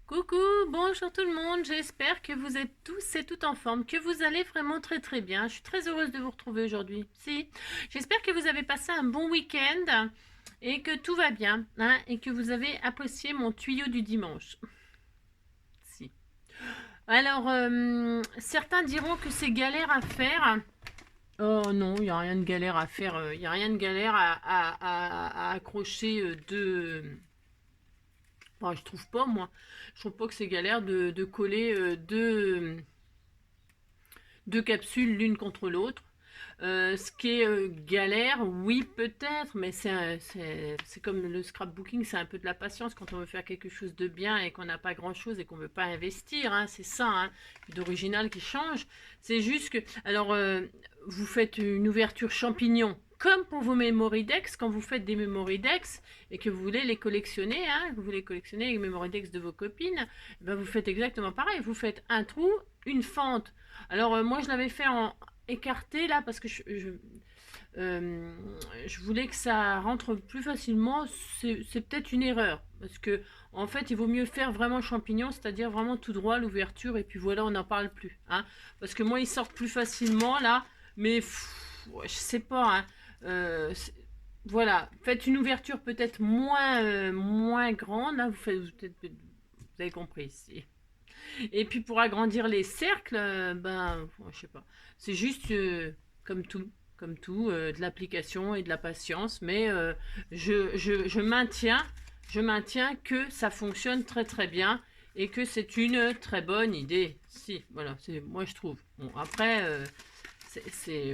Coucou, bonjour tout le monde, j'espère que vous êtes tous et toutes en forme, que vous allez vraiment très très bien. Je suis très heureuse de vous retrouver aujourd'hui. Si, j'espère que vous avez passé un bon week-end et que tout va bien, hein, et que vous avez apprécié mon tuyau du dimanche. Si. Alors, certains diront que c'est galère à faire. Oh non, il n'y a rien de galère à faire, il n'y a rien de galère à accrocher Bon, je trouve pas, moi. Je trouve pas que c'est galère de coller deux capsules l'une contre l'autre. Ce qui est galère, oui, peut-être, mais c'est comme le scrapbooking, c'est un peu de la patience quand on veut faire quelque chose de bien et qu'on n'a pas grand-chose et qu'on veut pas investir. Hein, c'est ça, hein, d'original qui change. C'est juste que, alors, vous faites une ouverture champignon, comme pour vos Memory-Dex, quand vous faites des Memory-Dex et que vous voulez les collectionner, hein, vous voulez collectionner les Memory-Dex de vos copines, ben vous faites exactement pareil. Vous faites un trou, une fente. Alors, moi, je l'avais fait en écarté là parce que euh, je voulais que ça rentre plus facilement. C'est peut-être une erreur parce que en fait il vaut mieux faire vraiment champignon, c'est-à-dire vraiment tout droit l'ouverture et puis voilà, on n'en parle plus, hein, parce que moi ils sortent plus facilement là, mais ouais, je sais pas, hein. Euh, voilà, faites une ouverture peut-être moins grande, hein, vous avez compris ici. Et puis pour agrandir les cercles, ben, je sais pas. C'est juste comme tout, de l'application et de la patience. Mais je maintiens que ça fonctionne très très bien et que c'est une très bonne idée. Si, voilà, c'est moi je trouve. Bon, après, c'est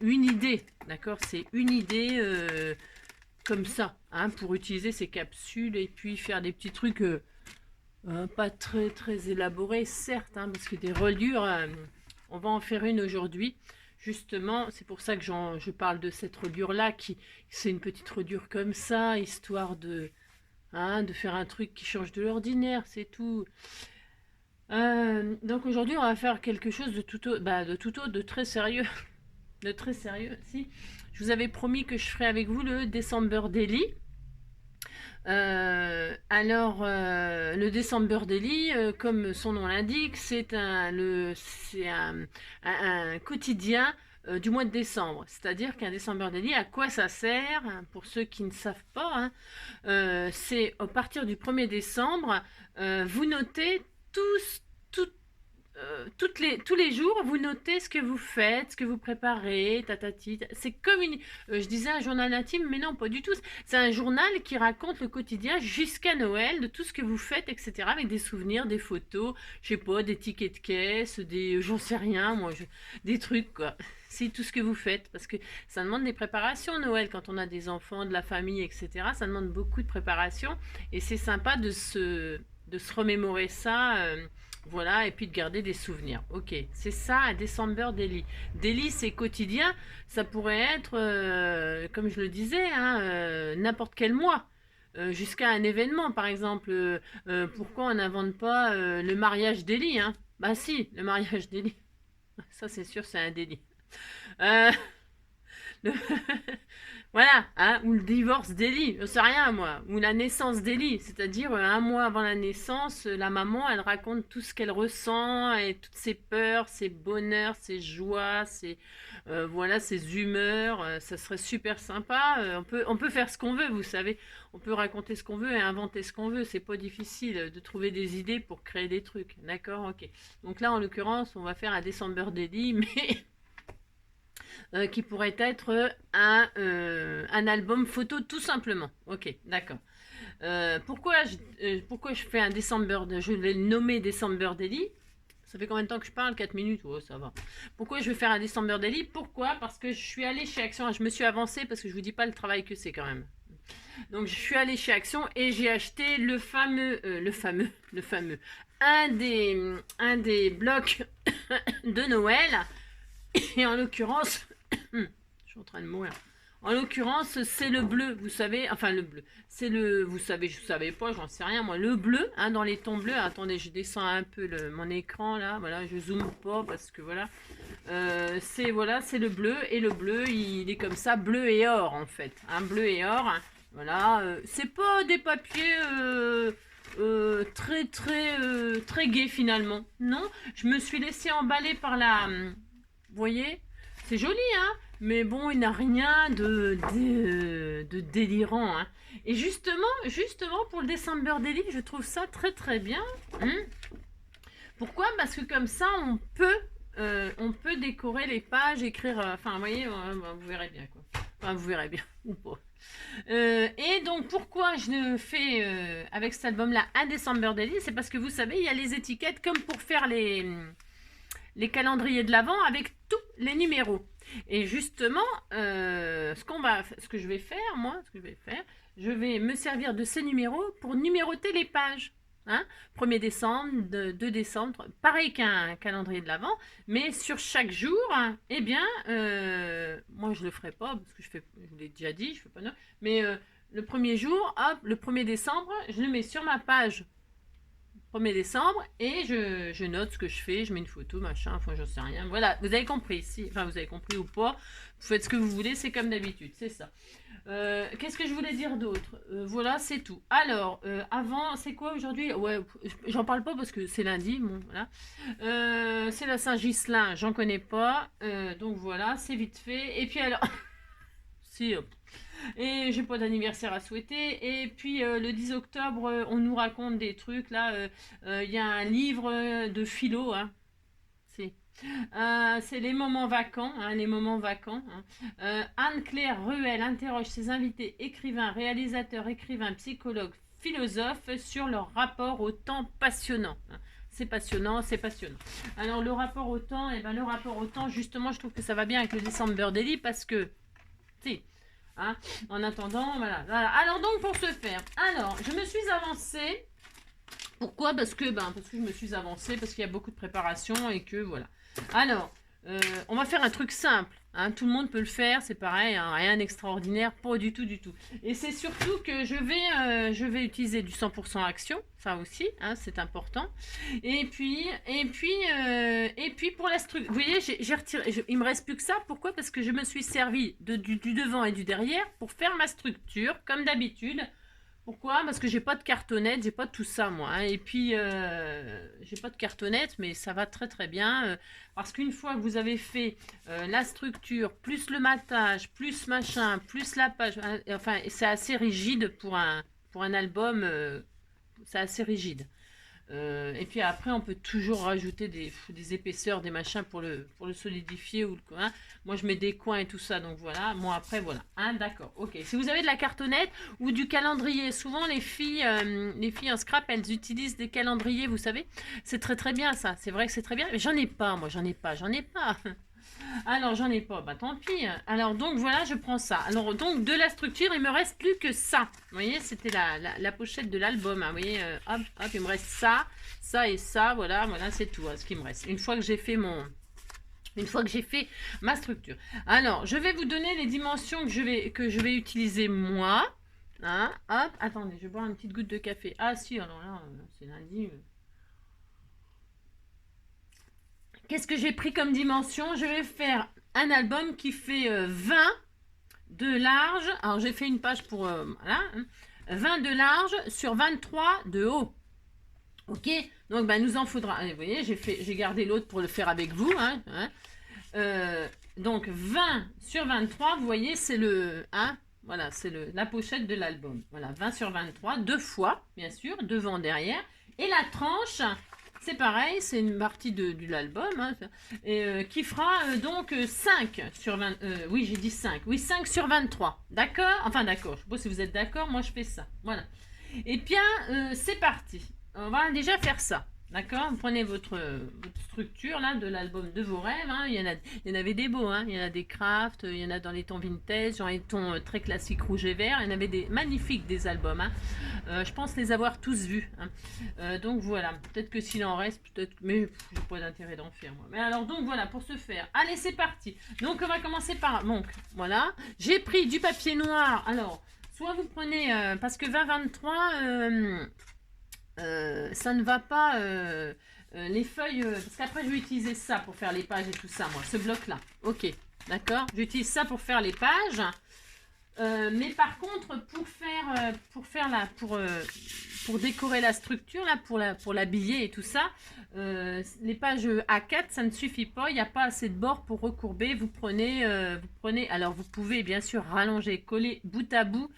une idée, d'accord? C'est une idée comme ça, hein, pour utiliser ces capsules et puis faire des petits trucs. Pas très très élaboré, certes, hein, parce que des reliures, on va en faire une aujourd'hui. Justement, c'est pour ça que je parle de cette reliure-là, qui c'est une petite reliure comme ça, histoire de faire un truc qui change de l'ordinaire, c'est tout. Donc aujourd'hui, on va faire quelque chose de très sérieux, de très sérieux. Si, je vous avais promis que je ferais avec vous le December Daily. Le December Daily, comme son nom l'indique, c'est un quotidien du mois de décembre. C'est-à-dire qu'un December Daily, à quoi ça sert, hein, pour ceux qui ne savent pas, hein, c'est à partir du 1er décembre, vous notez tout, tous les jours, vous notez ce que vous faites, ce que vous préparez, tatati. C'est comme je disais un journal intime, mais non, pas du tout. C'est un journal qui raconte le quotidien jusqu'à Noël, de tout ce que vous faites, etc. Avec des souvenirs, des photos, je sais pas, des tickets de caisse, j'en sais rien, des trucs, quoi. C'est tout ce que vous faites, parce que ça demande des préparations, Noël, quand on a des enfants, de la famille, etc. Ça demande beaucoup de préparation, et c'est sympa de se remémorer ça. Voilà, et puis de garder des souvenirs. Ok, c'est ça un December Daily. Daily, c'est quotidien. Ça pourrait être, comme je le disais, hein, n'importe quel mois. Jusqu'à un événement, par exemple. Pourquoi on n'invente pas le mariage Daily, hein? Bah si, le mariage Daily. Ça, c'est sûr, c'est un délit. Euh, le- Voilà, hein, ou le divorce d'Ellie, je sais rien moi, ou la naissance d'Ellie, c'est-à-dire un mois avant la naissance, la maman, elle raconte tout ce qu'elle ressent et toutes ses peurs, ses bonheurs, ses joies, voilà, ses humeurs. Ça serait super sympa. On peut faire ce qu'on veut, vous savez, on peut raconter ce qu'on veut et inventer ce qu'on veut. C'est pas difficile de trouver des idées pour créer des trucs, d'accord, ok. Donc là, en l'occurrence, on va faire un December d'Ellie, mais qui pourrait être un album photo tout simplement. Ok, d'accord. Pourquoi je fais un December, je vais le nommer December Daily. Ça fait combien de temps que je parle? 4 minutes, oh, ça va. Pourquoi je vais faire un December Daily? Pourquoi? Parce que je suis allée chez Action, je me suis avancée parce que je vous dis pas le travail que c'est quand même. Donc je suis allée chez Action et j'ai acheté un des blocs de Noël. Et en l'occurrence, je suis en train de mourir. En l'occurrence, c'est le bleu, vous savez, enfin le bleu. Vous savez, je ne savais pas, j'en sais rien, moi. Le bleu, hein, dans les tons bleus. Attendez, je descends un peu mon écran là. Voilà, je zoome pas parce que voilà. C'est le bleu et le bleu, il est comme ça, bleu et or en fait. Un bleu et or. Hein, voilà, c'est pas des papiers très gai finalement. Non, je me suis laissée emballer par la... Vous voyez, c'est joli, hein, mais bon, il n'a rien de délirant. Hein. Et justement, pour le December Daily, je trouve ça très bien. Hein. Pourquoi? Parce que comme ça, on peut décorer les pages, écrire... Enfin, vous voyez, vous verrez bien, quoi. Enfin, vous verrez bien, ou pas. Et donc, pourquoi je fais avec cet album-là un December Daily? C'est parce que vous savez, il y a les étiquettes comme pour faire les calendriers de l'Avent avec tous les numéros. Et justement, ce que je vais faire, je vais me servir de ces numéros pour numéroter les pages. Hein, 1er décembre, 2 décembre, pareil qu'un calendrier de l'Avent, mais sur chaque jour, hein, eh bien, moi je le ferai pas, parce que je vous l'ai déjà dit, je fais pas non, mais le premier jour, hop, le 1er décembre, je le mets sur ma page 1er décembre, et je note ce que je fais, je mets une photo, machin, enfin j'en sais rien, voilà, vous avez compris, enfin vous avez compris ou pas, vous faites ce que vous voulez, c'est comme d'habitude, c'est ça. Qu'est-ce que je voulais dire d'autre? Voilà, c'est tout. Alors, avant, c'est quoi aujourd'hui? Ouais, j'en parle pas parce que c'est lundi, bon, voilà. C'est la Saint-Ghislain, j'en connais pas. Donc voilà, c'est vite fait. Et puis alors, si, hop. Et j'ai pas d'anniversaire à souhaiter. Et puis le 10 octobre, on nous raconte des trucs. Là, il y a un livre de philo, hein. C'est les moments vacants, hein, les moments vacants. Hein. Anne-Claire Ruel interroge ses invités écrivains, réalisateurs, écrivains, psychologues, philosophes sur leur rapport au temps passionnant. Hein. C'est passionnant, c'est passionnant. Alors le rapport au temps, le rapport au temps, justement, je trouve que ça va bien avec le December Daily parce que, si, hein, en attendant, voilà. Alors donc pour ce faire, alors je me suis avancée. Pourquoi? Parce que je me suis avancée, parce qu'il y a beaucoup de préparation et que voilà. Alors, on va faire un truc simple. Hein, tout le monde peut le faire, c'est pareil, hein, rien d'extraordinaire, pas du tout. Et c'est surtout que je vais utiliser du 100% action, ça aussi, hein, c'est important. Et puis pour la structure, vous voyez, j'ai retiré, il me reste plus que ça. Pourquoi? Parce que je me suis servi du devant et du derrière pour faire ma structure, comme d'habitude. Pourquoi? Parce que j'ai pas de cartonnette, j'ai pas tout ça moi. Hein. Et puis j'ai pas de cartonnette, mais ça va très bien. Parce qu'une fois que vous avez fait la structure, plus le matage, plus machin, plus la page, enfin c'est assez rigide pour un album, c'est assez rigide. Et puis après, on peut toujours rajouter des épaisseurs, des machins pour le solidifier ou le coin. Moi, je mets des coins et tout ça, donc voilà. Moi, après, voilà. Hein, d'accord. Ok. Si vous avez de la cartonnette ou du calendrier, souvent les filles en scrap, elles utilisent des calendriers, vous savez. C'est très bien ça. C'est vrai que c'est très bien. Mais j'en ai pas, moi, j'en ai pas. Alors, j'en ai pas, bah tant pis. Alors, donc, voilà, je prends ça. Alors, donc, de la structure, il me reste plus que ça. Vous voyez, c'était la pochette de l'album. Hein. Vous voyez, hop, il me reste ça et ça. Voilà, c'est tout, hein, ce qui me reste. Une fois que j'ai fait ma structure. Alors, je vais vous donner les dimensions que je vais utiliser moi. Hein, hop, attendez, je vais boire une petite goutte de café. Ah, si, alors là, c'est lundi. Qu'est-ce que j'ai pris comme dimension? Je vais faire un album qui fait 20 de large. Alors, j'ai fait une page pour... voilà. 20 de large sur 23 de haut. Ok? Donc, nous en faudra... Allez, vous voyez, j'ai gardé l'autre pour le faire avec vous. Hein, donc, 20 sur 23, vous voyez, c'est le... Hein, voilà, c'est la pochette de l'album. Voilà, 20 sur 23, deux fois, bien sûr, devant, derrière. Et la tranche... C'est pareil, c'est une partie de l'album, hein, qui fera donc 5 sur 20... oui, j'ai dit 5. Oui, 5 sur 23. D'accord? Enfin, d'accord. Je sais pas si vous êtes d'accord. Moi, je fais ça. Voilà. Et bien, c'est parti. On va déjà faire ça. D'accord? Vous prenez votre structure là de l'album de vos rêves. Hein. Il y en avait des beaux. Hein. Il y en a des crafts. Il y en a dans les tons vintage, dans les tons très classiques rouge et vert. Il y en avait des magnifiques des albums. Hein. Je pense les avoir tous vus. Hein. Donc voilà. Peut-être que s'il en reste, peut-être. Mais j'ai pas d'intérêt d'en faire moi. Mais alors donc voilà pour ce faire. Allez, c'est parti. Donc on va commencer par. Donc voilà. J'ai pris du papier noir. Alors soit vous prenez parce que 2023. Ça ne va pas les feuilles parce qu'après je vais utiliser ça pour faire les pages et tout ça moi ce bloc là ok d'accord j'utilise ça pour faire les pages mais par contre pour pour décorer la structure, là, pour l'habiller et tout ça, les pages A4, ça ne suffit pas. Il n'y a pas assez de bords pour recourber. Vous prenez, alors vous pouvez bien sûr rallonger, coller bout à bout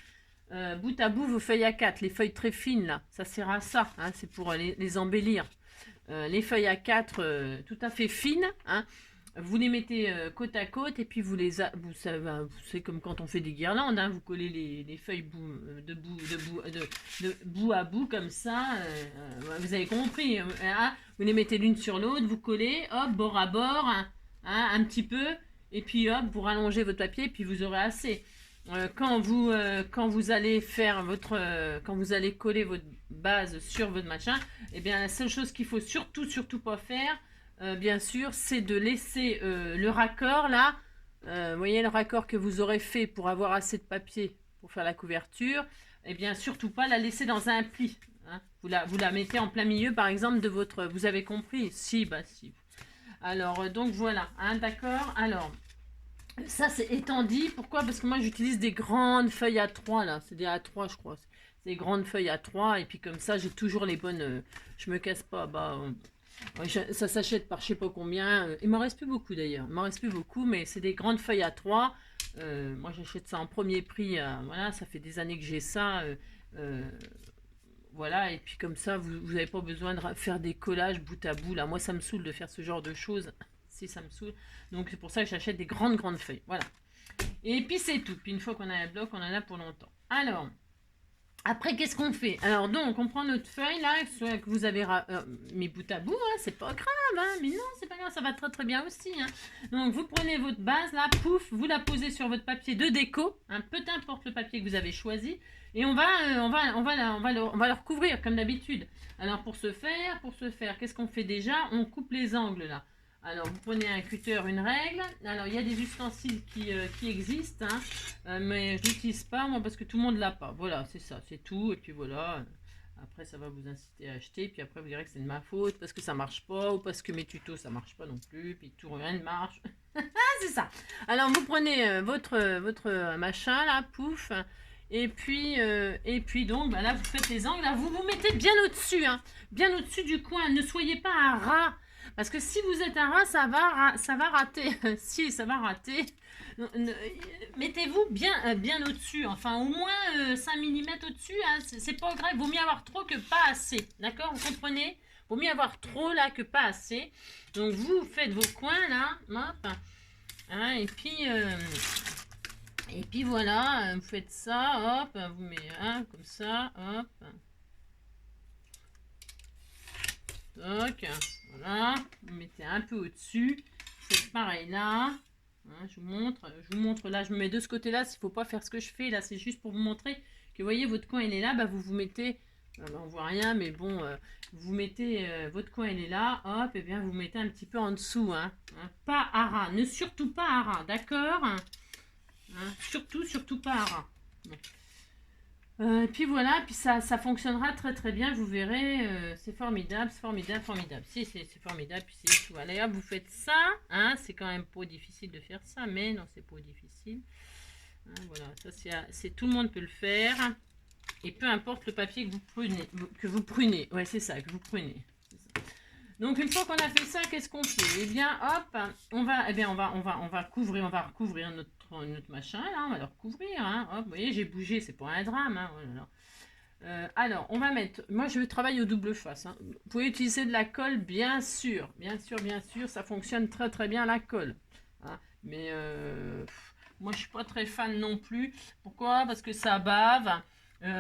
vos feuilles A4, les feuilles très fines là, ça sert à ça, hein, c'est pour les embellir. Les feuilles A4 tout à fait fines, hein, vous les mettez côte à côte et puis c'est comme quand on fait des guirlandes, hein, vous collez les feuilles de bout à bout comme ça, vous avez compris, hein, vous les mettez l'une sur l'autre, vous collez, hop, bord à bord, hein, un petit peu, et puis hop, vous rallongez votre papier et puis vous aurez assez. Quand vous allez quand vous allez coller votre base sur votre machin, eh bien la seule chose qu'il faut surtout pas faire, bien sûr, c'est de laisser le raccord là, vous voyez le raccord que vous aurez fait pour avoir assez de papier pour faire la couverture, eh bien surtout pas la laisser dans un pli, hein. Vous la mettez en plein milieu par exemple de votre, vous avez compris, si. Alors donc voilà, hein, d'accord. Alors ça c'est étant dit, pourquoi? Parce que moi j'utilise des grandes feuilles A3 là, c'est des A3 je crois, c'est des grandes feuilles A3 et puis comme ça j'ai toujours les bonnes, je me casse pas, ça s'achète par je sais pas combien, il m'en reste plus beaucoup d'ailleurs, il m'en reste plus beaucoup mais c'est des grandes feuilles A3, moi j'achète ça en premier prix, voilà, ça fait des années que j'ai ça, voilà, et puis comme ça vous n'avez pas besoin de faire des collages bout à bout là, moi ça me saoule de faire ce genre de choses. Ça me saoule. Donc c'est pour ça que j'achète des grandes feuilles. Voilà. Et puis c'est tout. Puis une fois qu'on a un bloc, on en a pour longtemps. Alors, après qu'est-ce qu'on fait? Alors donc, on prend notre feuille là, soit que vous avez mis bout à bout, hein, c'est pas grave, hein, mais non, c'est pas grave, ça va très bien aussi. Hein. Donc vous prenez votre base là, pouf, vous la posez sur votre papier de déco, hein, peu importe le papier que vous avez choisi, et on va le recouvrir comme d'habitude. Alors pour ce faire, qu'est-ce qu'on fait déjà? On coupe les angles là. Alors, vous prenez un cutter, une règle. Alors, il y a des ustensiles qui existent, hein, mais je n'utilise pas, moi, parce que tout le monde ne l'a pas. Voilà, c'est ça, c'est tout. Et puis voilà, après, ça va vous inciter à acheter. Puis après, vous direz que c'est de ma faute, parce que ça ne marche pas, ou parce que mes tutos, ça ne marche pas non plus. Puis tout, rien ne marche. C'est ça. Alors, vous prenez votre machin, là, pouf. Et puis donc, là, vous faites les angles. Là, vous vous mettez bien au-dessus, hein, bien au-dessus du coin. Ne soyez pas un rat. Parce que si vous êtes un rat, ça va rater. Si, ça va rater. Mettez-vous bien au-dessus. Enfin, au moins 5 mm au-dessus. Hein, c'est pas grave. Vaut mieux avoir trop que pas assez. D'accord? Vous comprenez? Vaut mieux avoir trop là que pas assez. Donc, vous faites vos coins là. Hop. Hein, et puis voilà. Vous faites ça. Hop. Vous mettez comme ça. Hop. Donc, voilà, vous mettez un peu au-dessus, c'est pareil là, hein, je vous montre là, je me mets de ce côté-là, s'il ne faut pas faire ce que je fais, là c'est juste pour vous montrer que vous voyez votre coin il est là, vous mettez, on voit rien mais bon, vous mettez, votre coin il est là, hop, et bien vous mettez un petit peu en dessous, hein, pas à ras, ne surtout pas à ras, d'accord, hein, surtout pas à ras. Bon. Et puis voilà, puis ça fonctionnera très bien, vous verrez, c'est formidable. Si, c'est formidable, puis c'est tout. Allez, hop, vous faites ça, hein, c'est quand même pas difficile de faire ça, mais non, c'est pas difficile. Hein, voilà, ça c'est tout le monde peut le faire, et peu importe le papier que vous prunez, ouais, c'est ça, que vous prunez. Donc une fois qu'on a fait ça, qu'est-ce qu'on fait? Eh bien, hop, on va recouvrir notre machin, là, on va le recouvrir, hein. Hop, vous voyez, j'ai bougé, c'est pas un drame, hein. Voilà. Alors, on va mettre, moi je travaille au double face, hein. Vous pouvez utiliser de la colle, bien sûr, ça fonctionne très bien la colle, hein. Mais moi je suis pas très fan non plus. Pourquoi? Parce que ça bave.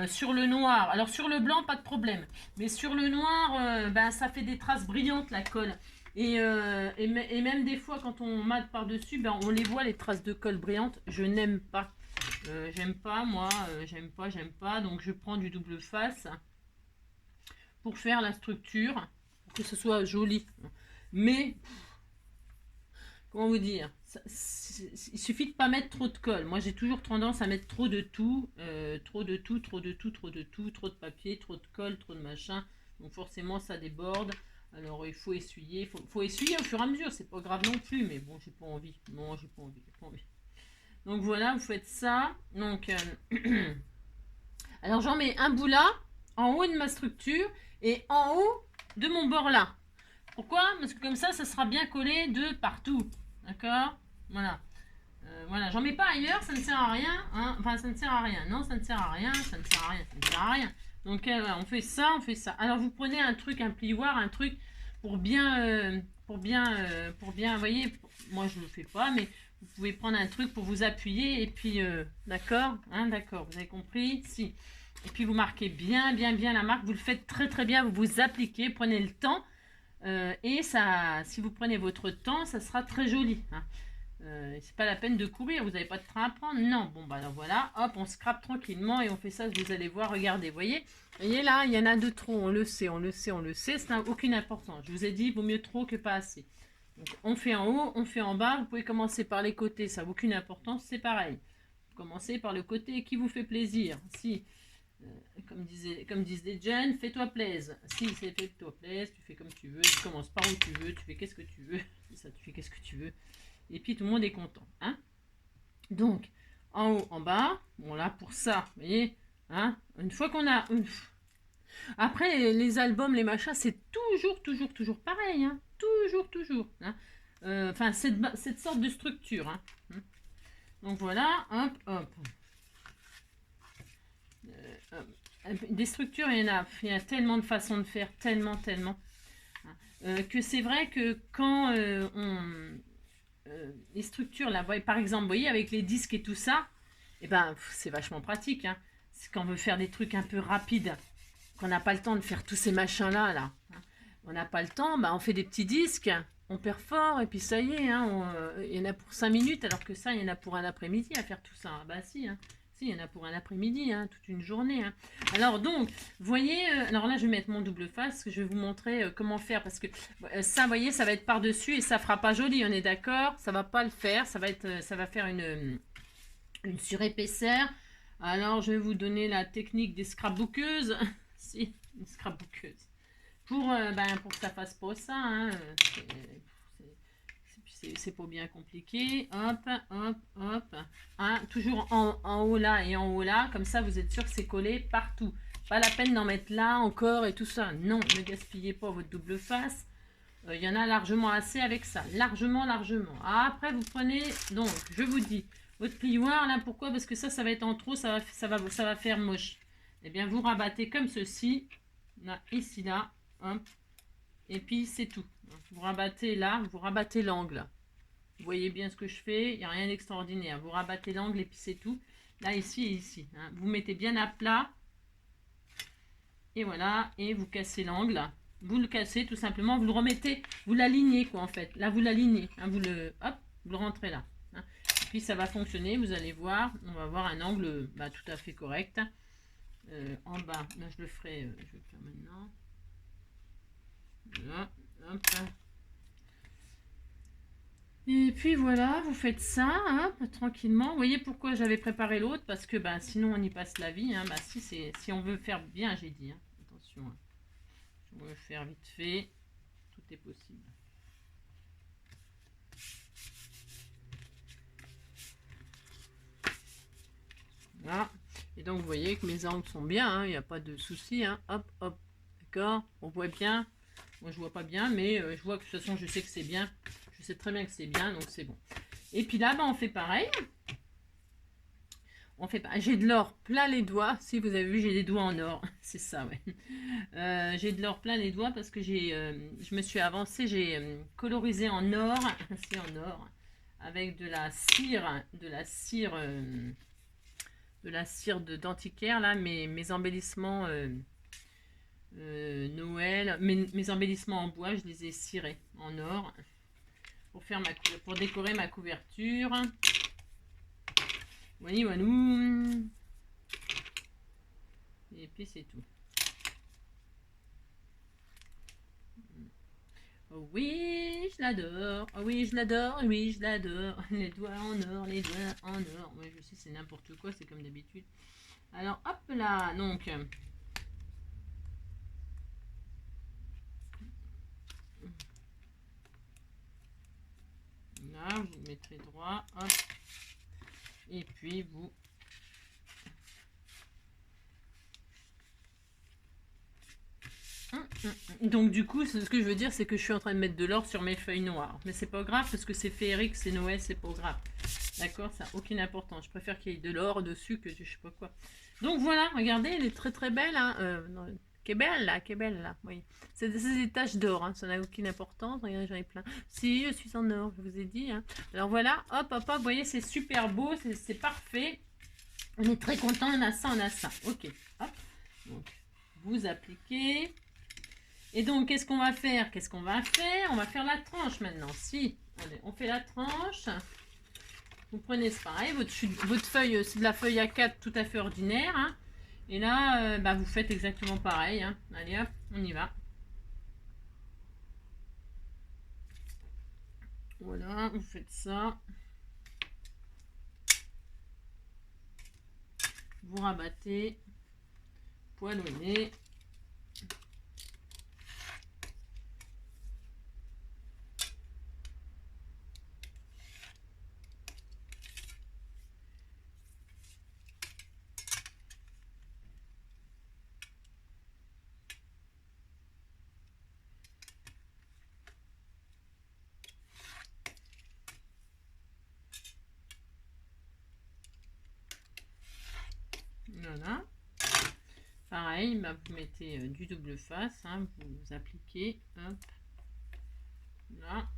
Sur le noir, alors sur le blanc pas de problème, mais sur le noir ça fait des traces brillantes la colle, et même des fois quand on mate par dessus, on les voit les traces de colle brillante. Je n'aime pas, j'aime pas, donc je prends du double face pour faire la structure, pour que ce soit joli, mais comment vous dire, il suffit de pas mettre trop de colle. Moi j'ai toujours tendance à mettre trop de tout, trop de papier, trop de colle, trop de machin, donc forcément ça déborde. Alors il faut essuyer, faut essuyer au fur et à mesure, c'est pas grave non plus, mais bon, j'ai pas envie. Donc voilà, vous faites ça. Donc alors j'en mets un bout là en haut de ma structure et en haut de mon bord là. Pourquoi? Parce que comme ça sera bien collé de partout. D'accord? Voilà. Voilà, j'en mets pas ailleurs, ça ne sert à rien. Hein. Enfin, ça ne sert à rien. Non, ça ne sert à rien, ça ne sert à rien, ça ne sert à rien. Donc, voilà, on fait ça, on fait ça. Alors, vous prenez un truc, un plioir, un truc pour bien, vous voyez, moi je le fais pas, mais vous pouvez prendre un truc pour vous appuyer et puis, d'accord, hein, d'accord, vous avez compris? Si. Et puis, vous marquez bien, bien, bien la marque. Vous le faites très, très bien. Vous vous appliquez, prenez le temps. Et ça, si vous prenez votre temps, ça sera très joli. Hein. C'est pas la peine de courir, vous n'avez pas de train à prendre. Non, bon bah alors voilà, hop, on scrape tranquillement et on fait ça, vous allez voir, regardez, voyez là, il y en a de trop, on le sait, on le sait, on le sait, ça n'a aucune importance. Je vous ai dit, il vaut mieux trop que pas assez. Donc on fait en haut, on fait en bas, vous pouvez commencer par les côtés, ça n'a aucune importance, c'est pareil. Commencez par le côté qui vous fait plaisir. Si, comme disent les jeunes, fais-toi plaisir. Si c'est fais-toi plaisir, tu fais comme tu veux, tu commences par où tu veux, tu fais qu'est-ce que tu veux, c'est ça, tu fais qu'est-ce que tu veux. Et puis tout le monde est content. Hein. Donc, en haut, en bas, bon là pour ça, vous voyez, hein, une fois qu'on a... Après, les albums, les machins, c'est toujours pareil. Hein, toujours. Hein. Enfin, cette sorte de structure. Hein. Donc voilà, hop, hop. Des structures, il y a tellement de façons de faire, tellement. Que c'est vrai que quand les structures, là, par exemple, vous voyez, avec les disques et tout ça, et ben, c'est vachement pratique. Hein. Quand on veut faire des trucs un peu rapides, qu'on n'a pas le temps de faire tous ces machins-là, là, hein. On n'a pas le temps, bah, on fait des petits disques, on perfore, et puis ça y est, hein, il y en a pour 5 minutes, alors que ça, il y en a pour un après-midi à faire tout ça. Bah si, hein. Si, il y en a pour un après-midi, hein, toute une journée. Hein. Alors donc, vous voyez, alors là, je vais mettre mon double face, je vais vous montrer comment faire, parce que ça, vous voyez, ça va être par-dessus, et ça fera pas joli, on est d'accord? Ça va pas le faire, ça va faire une surépaisseur. Alors, je vais vous donner la technique des scrapbookeuses. Si, une scrapbookeuse. Pour que ça fasse pas ça, hein, c'est pas bien compliqué. Hop. Hein, toujours en haut là et en haut là. Comme ça, vous êtes sûr que c'est collé partout. Pas la peine d'en mettre là encore et tout ça. Non, ne gaspillez pas votre double face. Il y en a largement assez avec ça. Largement. Après, vous prenez, donc, je vous dis, votre plioir, là, pourquoi? Parce que ça va être en trop, ça va faire moche. Eh bien, vous rabattez comme ceci. Là, ici, là. Hop. Et puis, c'est tout. Vous rabattez là, vous rabattez l'angle. Vous voyez bien ce que je fais. Il n'y a rien d'extraordinaire. Vous rabattez l'angle et puis c'est tout. Là, ici et ici. Hein. Vous mettez bien à plat. Et voilà. Et vous cassez l'angle. Vous le cassez tout simplement. Vous le remettez. Vous l'alignez quoi en fait. Là, vous l'alignez. Hein. Vous le rentrez là. Hein. Et puis, ça va fonctionner. Vous allez voir. On va avoir un angle tout à fait correct. En bas. Là, je le ferai. Je vais le faire maintenant. Voilà. Hop. Et puis voilà, vous faites ça, hop, tranquillement. Vous voyez pourquoi j'avais préparé l'autre? Parce que sinon on y passe la vie. Hein. Si on veut faire bien, j'ai dit. Hein. Attention, hein. Si on veut faire vite fait, tout est possible. Voilà. Et donc vous voyez que mes angles sont bien, il n'y a pas de souci. Hein. Hop, hop, d'accord. On voit bien. Moi je vois pas bien, mais je vois que de toute façon je sais que c'est bien. Je sais très bien que c'est bien, donc c'est bon. Et puis là, on fait pareil. J'ai de l'or plein les doigts. Si vous avez vu, j'ai des doigts en or. C'est ça, ouais. J'ai de l'or plein les doigts parce que je me suis avancée. J'ai colorisé en or, ainsi en or, avec de la cire d'antiquaire là, mes embellissements Noël, mes embellissements en bois, je les ai cirés en or pour décorer ma couverture. Voilà. Et puis c'est tout. Oh oui, je l'adore. Oh oui, je l'adore. Oui, je l'adore. Les doigts en or, les doigts en or. Oui, je sais, c'est n'importe quoi, c'est comme d'habitude. Alors, hop là, donc. Là, vous mettrez droit, hop. Et puis vous Donc du coup, ce que je veux dire, c'est que je suis en train de mettre de l'or sur mes feuilles noires. Mais c'est pas grave parce que c'est féerique, c'est Noël, c'est pas grave. D'accord, ça n'a aucune importance. Je préfère qu'il y ait de l'or dessus que je sais pas quoi. Donc voilà, regardez, elle est très très belle. Hein. Qui est belle là. Oui. C'est des taches d'or, hein. Ça n'a aucune importance. Regardez, j'en ai plein. Si, je suis en or, je vous ai dit. Hein. Alors voilà, hop, hop, hop, vous voyez, c'est super beau, c'est parfait. On est très content, on a ça, on a ça. Ok, hop. Donc, vous appliquez. Et donc, qu'est-ce qu'on va faire? On va faire la tranche maintenant. Si, allez, on fait la tranche. Vous prenez, c'est pareil, votre feuille, c'est de la feuille A4 tout à fait ordinaire. Hein. Et là, bah, vous faites exactement pareil. Hein. Allez, hop, on y va. Voilà, vous faites ça. Vous rabattez. Poilonnez. Voilà. Pareil, bah, vous mettez du double face, hein, vous appliquez, hop, là.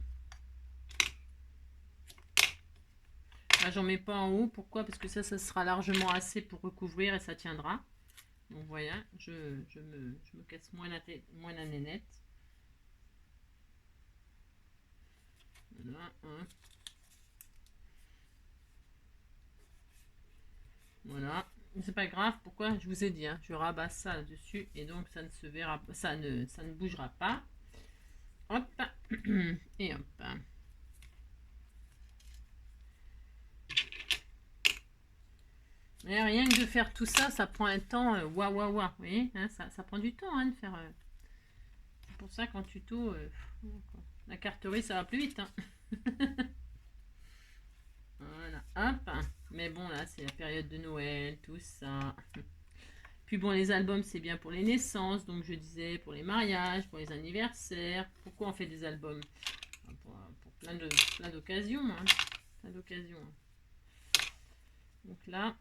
Là, j'en mets pas en haut, pourquoi? Parce que ça sera largement assez pour recouvrir et ça tiendra. Donc voilà, je me casse moins la tête, moins la nénette. Voilà, hein. Voilà. C'est pas grave, pourquoi? Je vous ai dit, hein, je rabats ça là-dessus et donc ça ne se verra pas, ça ne bougera pas. Hop, et hop. Mais rien que de faire tout ça, ça prend un temps, waouh, waouh, waouh, vous voyez, hein, ça prend du temps hein, de faire. C'est pour ça qu'en tuto, la carterie, ça va plus vite. Hein. Voilà, hop. Mais bon, là, c'est la période de Noël, tout ça. Puis bon, les albums, c'est bien pour les naissances. Donc, je disais, pour les mariages, pour les anniversaires. Pourquoi on fait des albums? Pour plein d'occasions. Hein. Plein d'occasions. Donc là,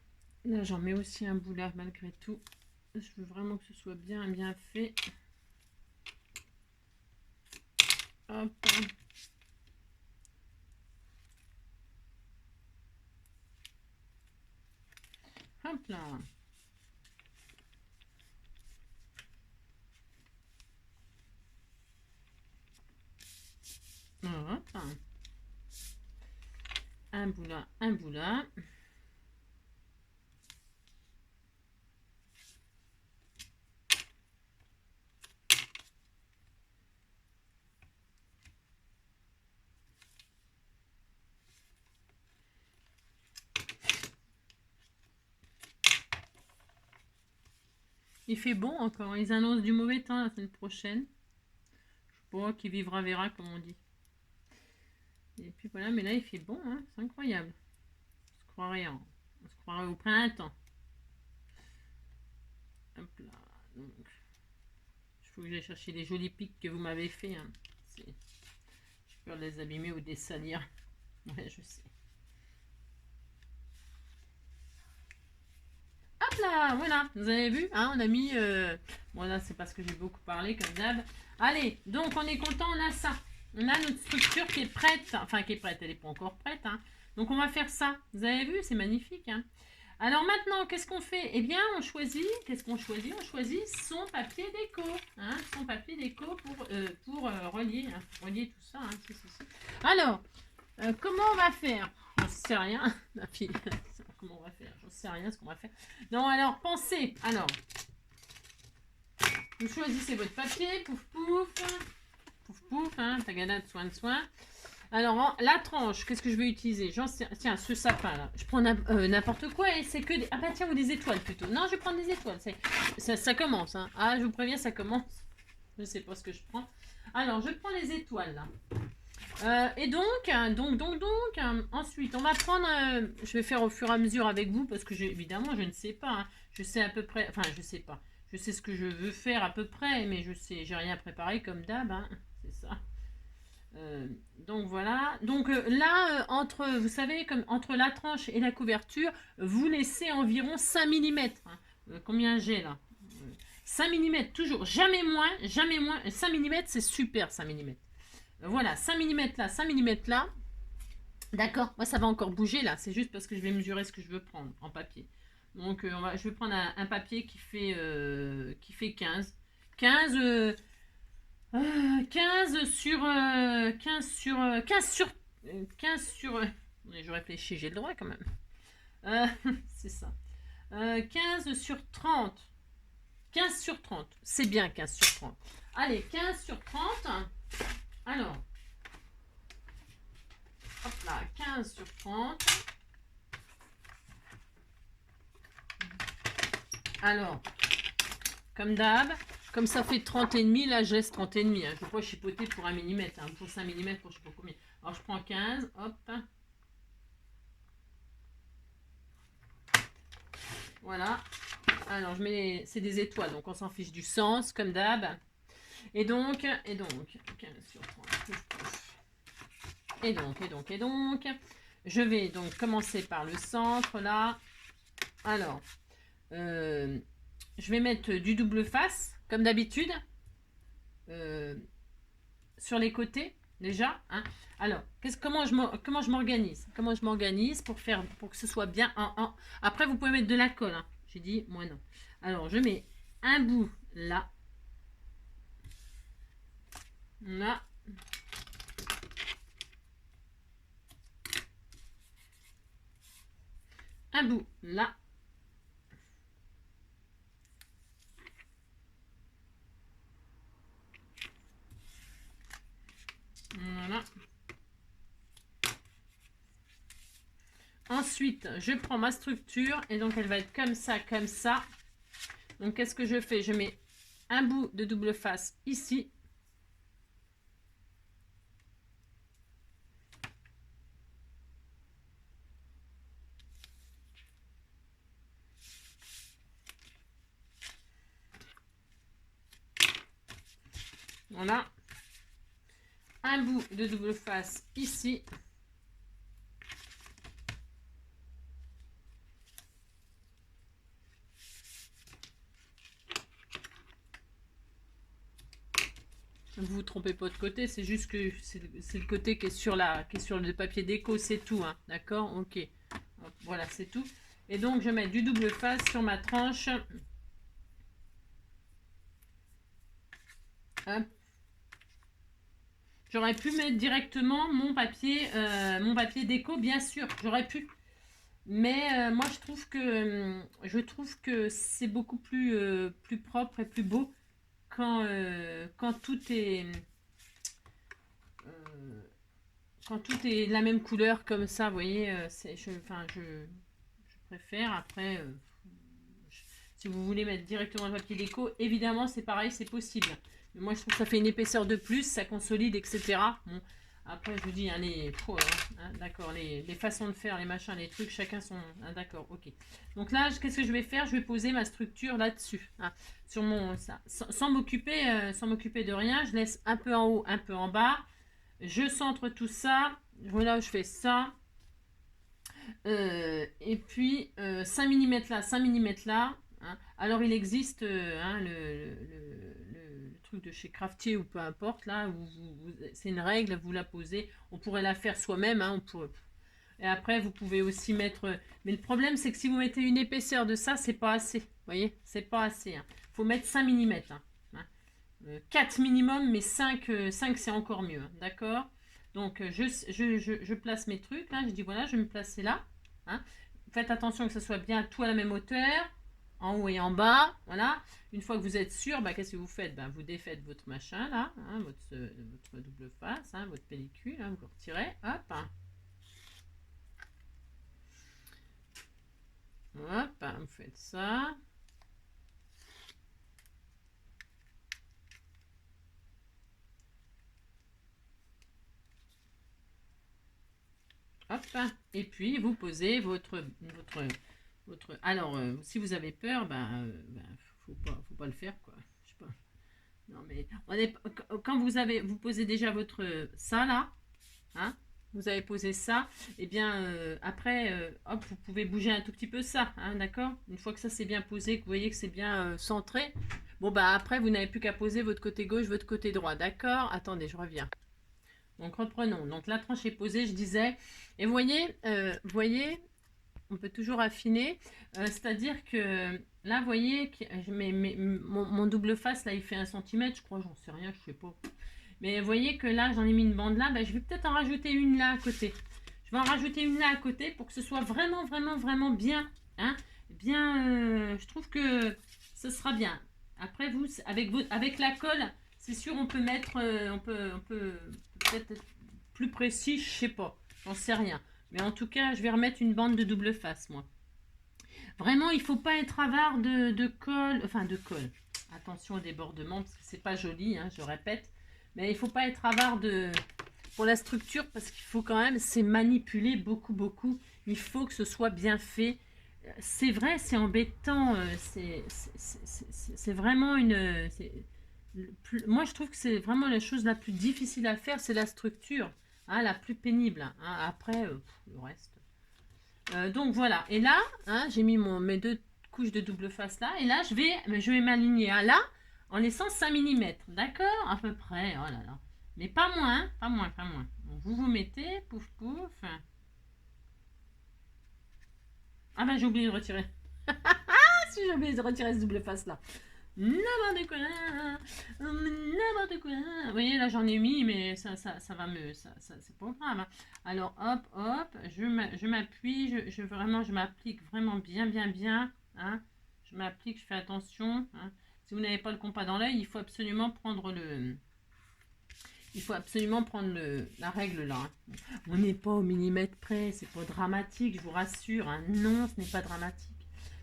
j'en mets aussi un bout là, malgré tout. Je veux vraiment que ce soit bien fait. Hop. Hop là. Hop. Un bout là, un bout là. Il fait bon encore. Ils annoncent du mauvais temps la semaine prochaine. Je sais pas, qui vivra verra, comme on dit. Et puis voilà, mais là il fait bon, hein, c'est incroyable. On se croirait au printemps. Hop là. Donc, il faut que j'aille chercher les jolis pics que vous m'avez fait. Hein. J'ai peur de les abîmer ou de les salir. Ouais, je sais. Hop là, voilà, vous avez vu, hein, on a mis... Bon là, c'est parce que j'ai beaucoup parlé, comme d'hab. Allez, donc on est content, on a ça. On a notre structure qui est prête. Enfin, qui est prête, elle n'est pas encore prête. Hein. Donc on va faire ça. Vous avez vu, c'est magnifique. Hein. Alors maintenant, qu'est-ce qu'on fait? Eh bien, on choisit... Qu'est-ce qu'on choisit? On choisit son papier déco. Hein, son papier déco pour relier. Hein, relier tout ça. Hein, Alors, comment on va faire? J'en sais rien. Ma fille... Comment on va faire? J'en sais rien ce qu'on va faire. Non, alors, pensez. Alors, vous choisissez votre papier. Pouf, pouf. Pouf, pouf. Hein, tagadade, soin. Alors, la tranche, qu'est-ce que je vais utiliser? Tiens, ce sapin-là. Je prends n'importe quoi et c'est que des... Ah bah tiens, ou des étoiles plutôt. Non, je vais prendre des étoiles. Ça commence. Hein. Ah, je vous préviens, ça commence. Je ne sais pas ce que je prends. Alors, je prends les étoiles, là. Et donc, ensuite, on va prendre, je vais faire au fur et à mesure avec vous, parce que évidemment, je ne sais pas, hein. Je sais à peu près, enfin, je sais pas, Je sais ce que je veux faire à peu près, mais je sais, j'ai rien préparé comme d'hab, hein, c'est ça. Donc voilà. Donc là, entre, vous savez, comme entre la tranche et la couverture, vous laissez environ 5 mm. Combien j'ai là? 5 mm, toujours, jamais moins, jamais moins. 5 mm, c'est super, 5 mm. Voilà, 5 mm là, 5 mm là. D'accord, moi ça va encore bouger là, c'est juste parce que je vais mesurer ce que je veux prendre en papier. Donc je vais prendre un papier qui fait 15. 15, 15 sur 15 sur 15 sur 15 sur je réfléchis, j'ai le droit quand même. C'est ça. 15 sur 30. 15 sur 30. C'est bien 15 sur 30. Allez, 15 sur 30. Alors, hop là, 15 sur 30. Alors, comme d'hab, comme ça fait 30 et demi, là je laisse 30 et demi. Hein. Je ne vais pas chipoter pour 1 mm, hein, pour 5 mm, pour je sais pas combien. Alors je prends 15, hop. Voilà. Alors je mets, c'est des étoiles, donc on s'en fiche du sens, comme d'hab. Et donc, 15 sur 30. Et donc, je vais donc commencer par le centre, là. Alors, je vais mettre du double face, comme d'habitude, sur les côtés, déjà. Hein. Alors, comment je m'organise pour que ce soit bien en. Après, vous pouvez mettre de la colle. Hein. J'ai dit, moi non. Alors, je mets un bout là. Là. Un bout là. Voilà. Ensuite, je prends ma structure et donc elle va être comme ça, comme ça. Donc, qu'est-ce que je fais? Je mets un bout de double face ici. Voilà. Un bout de double face ici. Vous vous trompez pas de côté, c'est juste que c'est le côté qui est sur le papier déco, c'est tout, hein, d'accord? Ok. Hop, voilà, c'est tout. Et donc je mets du double face sur ma tranche. Hop. J'aurais pu mettre directement mon papier déco, bien sûr, j'aurais pu. Mais moi je trouve que c'est beaucoup plus propre et plus beau quand tout est quand tout est de la même couleur comme ça, vous voyez, je préfère. Après, si vous voulez mettre directement le papier déco, évidemment c'est pareil, c'est possible. Mais moi je trouve que ça fait une épaisseur de plus, ça consolide, etc. Bon, après je vous dis, hein, d'accord, les façons de faire, les machins, les trucs, chacun son... Hein, d'accord, ok. Donc là, qu'est-ce que je vais faire? Je vais poser ma structure là-dessus, hein, sur mon... Ça, sans m'occuper de rien, je laisse un peu en haut, un peu en bas. Je centre tout ça. Voilà, je fais ça. Et puis 5 mm là, 5 mm là. Hein. Alors il existe hein, le truc de chez Craftier ou peu importe là, c'est une règle, vous la posez. On pourrait la faire soi-même. Hein, et après vous pouvez aussi mettre. Mais le problème c'est que si vous mettez une épaisseur de ça, c'est pas assez. Vous voyez, c'est pas assez. Hein. Faut mettre 5 mm. Hein. 4 minimum, mais 5 c'est encore mieux. Hein, d'accord? Donc, je place mes trucs. Là, je dis, voilà, je vais me placer là. Hein. Faites attention que ce soit bien tout à la même hauteur, en haut et en bas. Voilà. Une fois que vous êtes sûr, bah, qu'est-ce que vous faites? Bah, vous défaites votre machin, là, hein, votre double face, hein, votre pellicule. Hein, vous retirez. Hop. Hein. Hop. Hein, vous faites ça. Hop, et puis vous posez votre alors, si vous avez peur, faut pas le faire, quoi. Je sais pas. Non, mais quand vous posez déjà votre ça là, hein, vous avez posé ça, et bien après, hop, vous pouvez bouger un tout petit peu ça, hein, d'accord? Une fois que ça c'est bien posé, que vous voyez que c'est bien centré, bon bah après vous n'avez plus qu'à poser votre côté gauche, votre côté droit, d'accord? Attendez, je reviens. Donc reprenons. Donc la tranche est posée, je disais, et vous voyez, on peut toujours affiner, c'est-à-dire que là, vous voyez, que mon double face, là, il fait 1 cm, je crois, j'en sais rien, je sais pas. Mais vous voyez que là, j'en ai mis une bande là, ben, je vais peut-être en rajouter une là à côté. Je vais en rajouter une là à côté pour que ce soit vraiment, vraiment, vraiment bien. Hein, bien, je trouve que ce sera bien. Après, avec la colle, c'est sûr, on peut mettre, on peut peut-être être plus précis, je sais pas, j'en sais rien. Mais en tout cas, je vais remettre une bande de double face, moi. Vraiment, il ne faut pas être avare de colle, enfin de colle. Attention au débordement, parce que c'est pas joli, hein, je répète. Mais il ne faut pas être avare pour la structure, parce qu'il faut quand même, c'est manipuler beaucoup, beaucoup. Il faut que ce soit bien fait. C'est vrai, c'est embêtant. C'est vraiment une... Moi, je trouve que c'est vraiment la chose la plus difficile à faire, c'est la structure. Hein, la plus pénible. Hein. Après, le reste... donc voilà, et là, hein, j'ai mis mes 2 couches de double face là, et là je vais m'aligner à là, en laissant 5 mm, d'accord? À peu près, oh là là. Mais pas moins, pas moins, pas moins. Donc, vous mettez, pouf pouf. Ah ben j'ai oublié de retirer. Si j'ai oublié de retirer ce double face là. N'importe quoi, n'importe quoi. Vous voyez, là j'en ai mis, mais ça va me, c'est pas grave. Hein. Alors hop, hop, je m'appuie, je m'applique vraiment bien, bien, bien. Hein. Je m'applique, je fais attention. Hein. Si vous n'avez pas le compas dans l'œil, il faut absolument prendre la règle là. Hein. On n'est pas au millimètre près, c'est pas dramatique, je vous rassure. Hein. Non, ce n'est pas dramatique.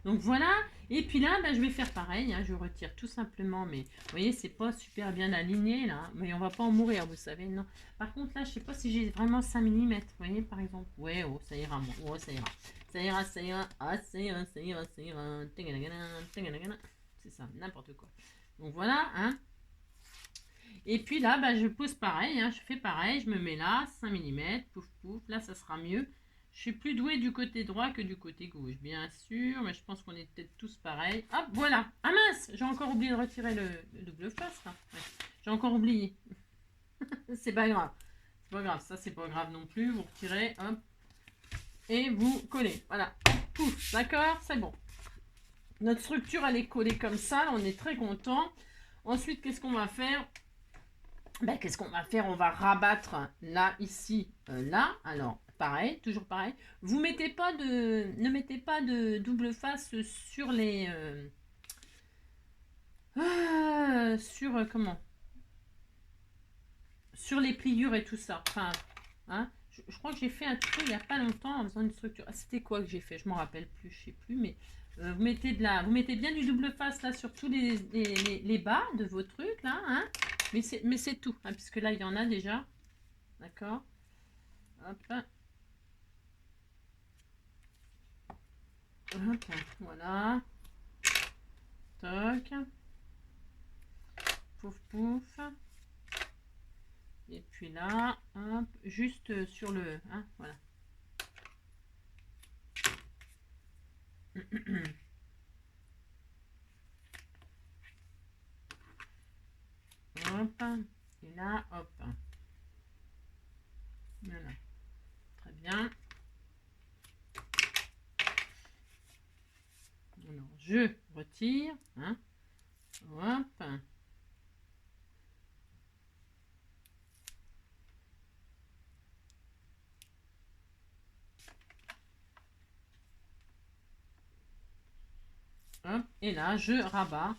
Donc voilà, et puis là, ben, je vais faire pareil, hein, je retire tout simplement, mais vous voyez, c'est pas super bien aligné là, mais on va pas en mourir, vous savez, non. Par contre là, je sais pas si j'ai vraiment 5 mm, vous voyez, par exemple. Ouais, oh, ça ira, moi, oh, ça ira. Ça ira, ça ira, ah, ça ira, ça ira, ça ira, c'est ça, n'importe quoi. Donc voilà, hein. Et puis là, ben, je pose pareil, hein, je fais pareil, je me mets là, 5 mm, pouf, pouf, là, ça sera mieux. Je suis plus douée du côté droit que du côté gauche, bien sûr, mais je pense qu'on est peut-être tous pareils. Hop, voilà. Ah mince, j'ai encore oublié de retirer le double face. Ouais. J'ai encore oublié. C'est pas grave. C'est pas grave, ça c'est pas grave non plus. Vous retirez, hop, et vous collez. Voilà. Pouf, d'accord, c'est bon. Notre structure, elle est collée comme ça. On est très content. Ensuite, qu'est-ce qu'on va faire? Ben, qu'est-ce qu'on va faire? On va rabattre là, ici, là. Alors, pareil, toujours pareil. Ne mettez pas de double face sur les... comment? Sur les pliures et tout ça. Enfin, hein, je crois que j'ai fait un truc il n'y a pas longtemps en faisant une structure. Ah, c'était quoi que j'ai fait? Je m'en rappelle plus, je sais plus, mais... vous mettez bien du double face là sur tous les bas de vos trucs là, hein. Mais c'est tout, hein, puisque là il y en a déjà. D'accord. Hop. Hop, voilà. Toc. Pouf pouf. Et puis là, hop, juste sur le... Hein, voilà. Hop. Et là, hop. Voilà. Très bien. Alors, je retire. Hein. Hop. Hop. Et là, je rabats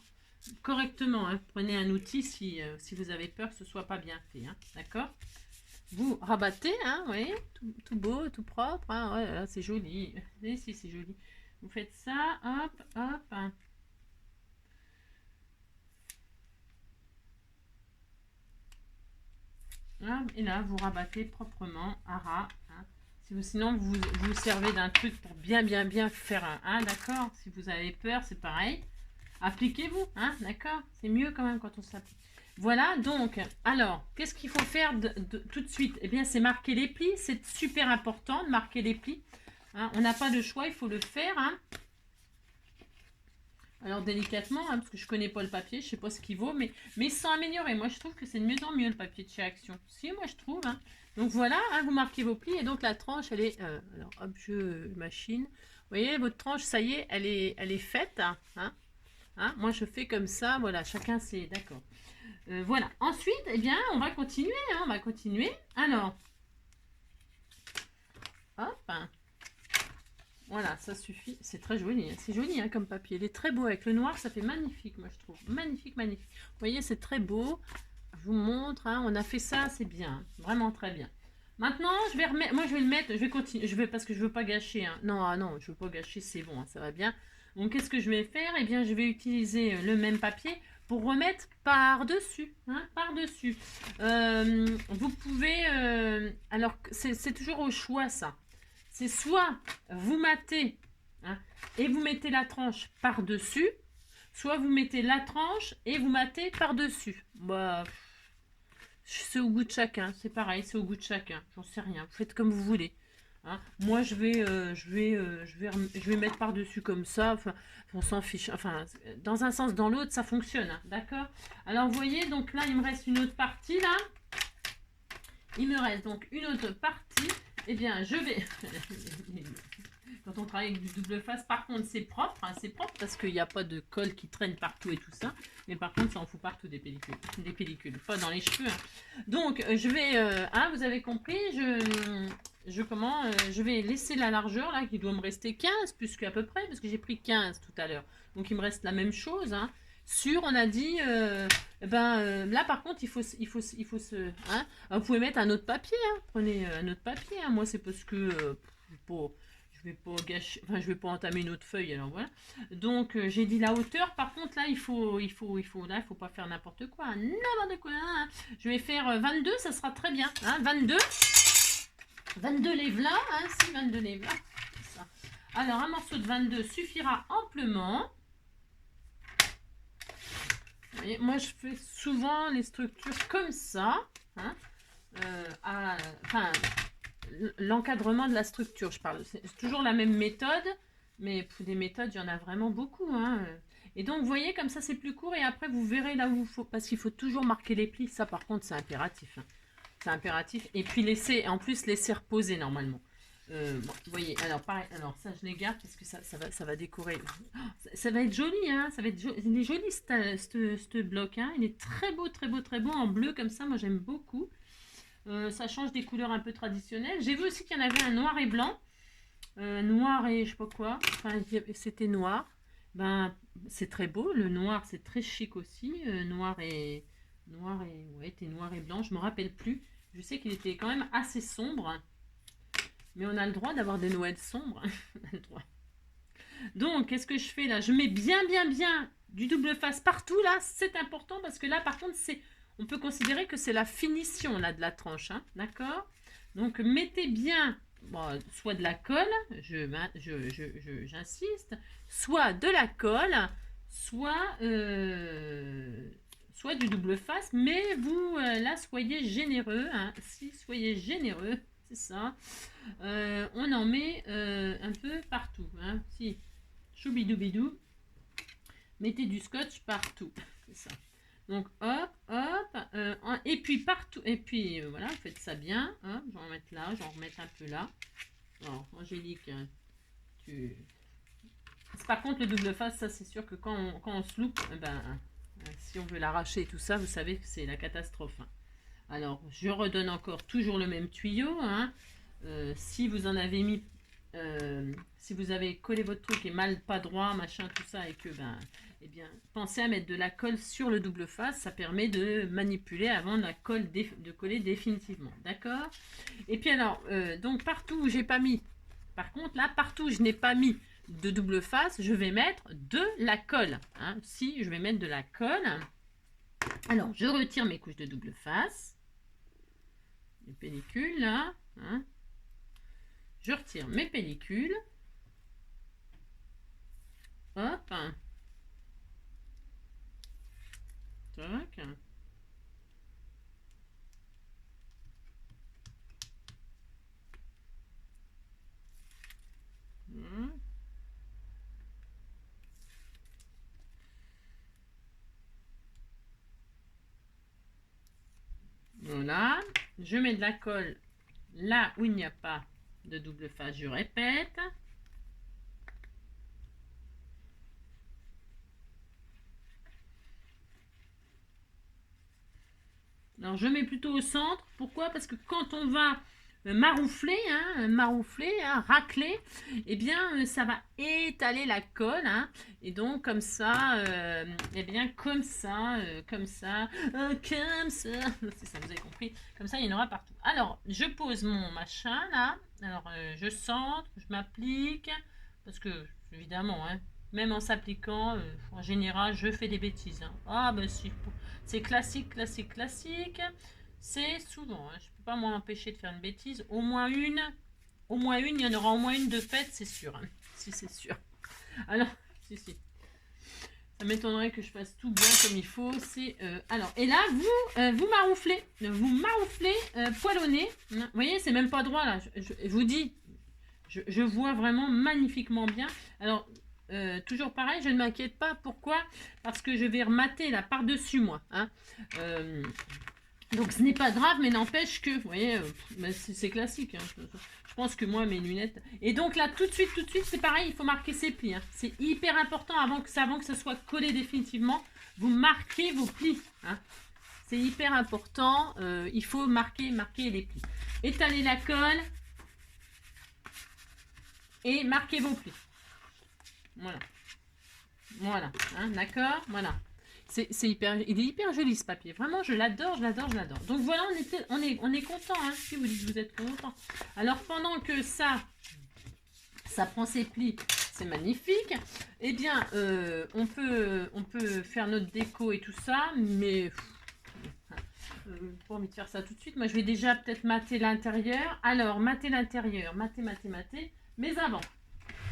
correctement. Hein. Prenez un outil si vous avez peur que ce soit pas bien fait. Hein. D'accord? Vous rabattez, hein, oui, tout beau, tout propre. Hein, ouais, c'est joli. Et si, c'est joli. Vous faites ça, hop, hop. Hein. Et là, vous rabattez proprement à ras. Hein. Sinon, vous servez d'un truc pour bien faire un 1, d'accord? Si vous avez peur, c'est pareil. Appliquez-vous, hein, d'accord? C'est mieux quand même quand on s'applique. Voilà, donc, alors, qu'est-ce qu'il faut faire tout de suite? Eh bien, c'est marquer les plis. C'est super important de marquer les plis. Hein, on n'a pas de choix, il faut le faire. Hein. Alors, délicatement, hein, parce que je connais pas le papier, je sais pas ce qu'il vaut, mais sans améliorer. Moi, je trouve que c'est de mieux en mieux le papier de chez Action. Si, moi, je trouve. Hein. Donc, voilà, hein, vous marquez vos plis. Et donc, la tranche, elle est... alors, hop, je machine. Vous voyez, votre tranche, ça y est, elle est faite. Hein. Hein, moi, je fais comme ça. Voilà, chacun c'est... D'accord. Voilà. Ensuite, eh bien, on va continuer. Hein, on va continuer. Alors, hop. Hein. Voilà, ça suffit. C'est très joli. Hein. C'est joli hein, comme papier. Il est très beau. Avec le noir, ça fait magnifique, moi, je trouve. Magnifique, magnifique. Vous voyez, c'est très beau. Je vous montre. Hein, on a fait ça, c'est bien. Vraiment très bien. Maintenant, je vais remettre... Moi, je vais le mettre. Je vais continuer. Parce que je veux pas gâcher. Hein. Non, ah non, je veux pas gâcher. C'est bon, hein, ça va bien. Donc, qu'est-ce que je vais faire? Eh bien, je vais utiliser le même papier pour remettre par-dessus. Hein, par-dessus. Vous pouvez... alors, c'est toujours au choix, ça. C'est soit vous matez hein, et vous mettez la tranche par-dessus, soit vous mettez la tranche et vous matez par-dessus. Bah, c'est au goût de chacun. C'est pareil, c'est au goût de chacun. J'en sais rien. Vous faites comme vous voulez. Hein. Moi, je vais mettre par-dessus comme ça. Enfin, on s'en fiche. Enfin, dans un sens, dans l'autre, ça fonctionne. Hein, d'accord? Alors, vous voyez, donc là, il me reste une autre partie, là. Il me reste donc une autre partie. Eh bien, je vais... Quand on travaille avec du double face, par contre, c'est propre. Hein, c'est propre parce qu'il n'y a pas de colle qui traîne partout et tout ça. Mais par contre, ça en fout partout des pellicules. Des pellicules, pas dans les cheveux. Hein. Donc, je vais... hein, vous avez compris, je vais laisser la largeur, là, qui doit me rester 15, plus qu'à peu près, parce que j'ai pris 15 tout à l'heure. Donc, il me reste la même chose. Hein. On a dit, là par contre, il faut se, hein, vous pouvez mettre un autre papier, hein, prenez un autre papier, hein, moi c'est parce que je vais pas gâcher, enfin je vais pas entamer une autre feuille, alors voilà. Donc j'ai dit la hauteur, par contre là il faut là il faut pas faire n'importe quoi, hein, n'importe quoi, hein. Je vais faire 22, ça sera très bien, hein, 22 lèvres là, hein, si 22 lèvres là, ça. Alors un morceau de 22 suffira amplement. Et moi, je fais souvent les structures comme ça. Hein, enfin, l'encadrement de la structure, je parle. C'est toujours la même méthode, mais des méthodes, il y en a vraiment beaucoup. Hein. Et donc, vous voyez, comme ça, c'est plus court. Et après, vous verrez là où il faut. Parce qu'il faut toujours marquer les plis. Ça, par contre, c'est impératif. Hein. C'est impératif. Et puis, en plus, laisser reposer normalement. Bon, vous voyez, alors pareil, alors ça je les garde parce que ça va décorer. Oh, ça va être joli, hein, ça va être joli. Il est joli ce bloc, hein. Il est très beau, très beau, très beau en bleu comme ça. Moi j'aime beaucoup. Ça change des couleurs un peu traditionnelles. J'ai vu aussi qu'il y en avait un noir et blanc, noir et je sais pas quoi. Enfin, c'était noir. Ben c'est très beau. Le noir c'est très chic aussi. Noir et ouais, était noir et blanc. Je me rappelle plus. Je sais qu'il était quand même assez sombre. Mais on a le droit d'avoir des Noëls sombres. On a le droit. Donc, qu'est-ce que je fais là? Je mets bien du double face partout là. C'est important parce que là, par contre, on peut considérer que c'est la finition là de la tranche. Hein, d'accord? Donc, mettez bien soit de la colle, j'insiste, soit de la colle, soit du double face. Mais vous, là, soyez généreux. Hein, soyez généreux. C'est ça. On en met un peu partout. Hein. Si, choubidoubidou, mettez du scotch partout. C'est ça. Donc, hop, hop. Et puis, partout. Et puis, voilà, vous faites ça bien. Hop, j'en remets là, j'en remets un peu là. Alors, Angélique, par contre, le double face, ça, c'est sûr que quand on se loupe, si on veut l'arracher et tout ça, vous savez que c'est la catastrophe. Hein. Alors, je redonne encore toujours le même tuyau. Hein. Si vous en avez mis, si vous avez collé votre truc et mal pas droit, machin, tout ça, et que, eh bien, pensez à mettre de la colle sur le double face. Ça permet de manipuler avant de coller définitivement. D'accord? Et puis alors, donc partout où j'ai pas mis, par contre, là, partout où je n'ai pas mis de double face, je vais mettre de la colle. Hein. Si, je vais mettre de la colle. Alors, je retire mes couches de double face. Les pellicules, là. Hein. Je retire mes pellicules. Hop. Tac. Voilà, je mets de la colle là où il n'y a pas de double face, je répète. Alors je mets plutôt au centre, pourquoi? Parce que quand on va maroufler, racler, eh bien ça va étaler la colle, hein, et donc comme ça, eh bien comme ça, c'est ça, vous avez compris, comme ça il y en aura partout. Alors je pose mon machin là, alors je centre, je m'applique, parce que évidemment, hein, même en s'appliquant, en général je fais des bêtises, hein. Ah ben si, c'est classique, classique, classique. C'est souvent, hein, je ne peux pas m'empêcher de faire une bêtise. Au moins une, il y en aura au moins une de faite, c'est sûr. Hein. Si, c'est sûr. Alors, si. Ça m'étonnerait que je fasse tout bien comme il faut. Alors, et là, vous marouflez. Vous marouflez poilonné. Vous voyez, c'est même pas droit là. Je vous dis, je vois vraiment magnifiquement bien. Alors, toujours pareil, je ne m'inquiète pas. Pourquoi? Parce que je vais remater là par-dessus moi. Hein. Donc ce n'est pas grave, mais n'empêche que, vous voyez, c'est classique. Hein. Je pense que moi, mes lunettes... Et donc là, tout de suite, c'est pareil, il faut marquer ses plis. Hein. C'est hyper important, avant que ça soit collé définitivement, vous marquez vos plis. Hein. C'est hyper important, il faut marquer les plis. Étalez la colle et marquez vos plis. Voilà. Voilà, hein, d'accord. Voilà. Il est hyper joli ce papier. Vraiment, je l'adore. Donc voilà, on est content. Hein, si vous dites que vous êtes content. Alors pendant que ça prend ses plis, c'est magnifique. Eh bien, on peut faire notre déco et tout ça, mais pas envie de faire ça tout de suite. Moi, je vais déjà peut-être mater l'intérieur. Alors, mater l'intérieur, mater. Mais avant,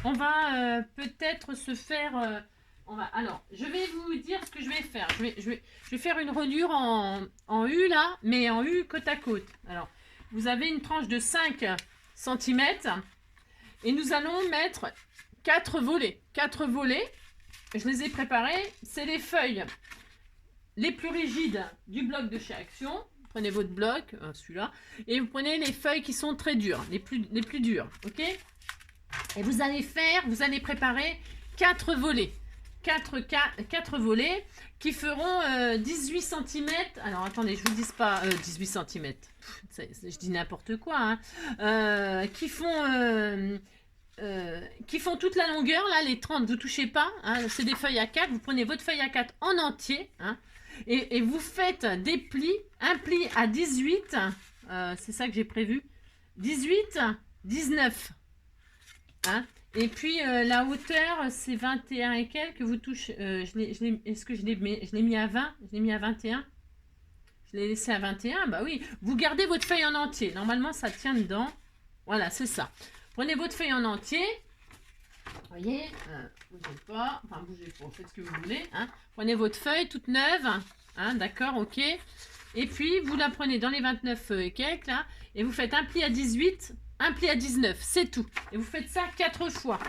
on va peut-être se faire... alors, je vais vous dire ce que je vais faire. Je vais faire une reliure en U là, mais en U côte à côte. Alors, vous avez une tranche de 5 cm et nous allons mettre 4 volets. 4 volets, je les ai préparés. C'est les feuilles les plus rigides du bloc de chez Action. Prenez votre bloc, celui-là, et vous prenez les feuilles qui sont très dures, les plus dures, ok? Et vous allez préparer 4 volets. 4 volets qui feront 18 cm. Alors attendez, je vous dis pas 18 cm. Je dis n'importe quoi. Hein. Qui font toute la longueur. Là, les 30, vous touchez pas. Hein, c'est des feuilles A4. Vous prenez votre feuille A4 en entier. Hein, et vous faites des plis. Un pli à 18. C'est ça que j'ai prévu. 18, 19. Hein. Et puis la hauteur, c'est 21 et quelques. Vous touchez. Est-ce que je l'ai mis à 20? Je l'ai mis à 21. Je l'ai laissé à 21. Bah oui. Vous gardez votre feuille en entier. Normalement, ça tient dedans. Voilà, c'est ça. Prenez votre feuille en entier. Vous voyez, bougez pas. Enfin, bougez pas. Faites ce que vous voulez. Hein. Prenez votre feuille toute neuve. Hein, d'accord, ok. Et puis, vous la prenez dans les 29 et quelques, là. Et vous faites un pli à 18. Un pli à 19, c'est tout. Et vous faites ça 4 fois.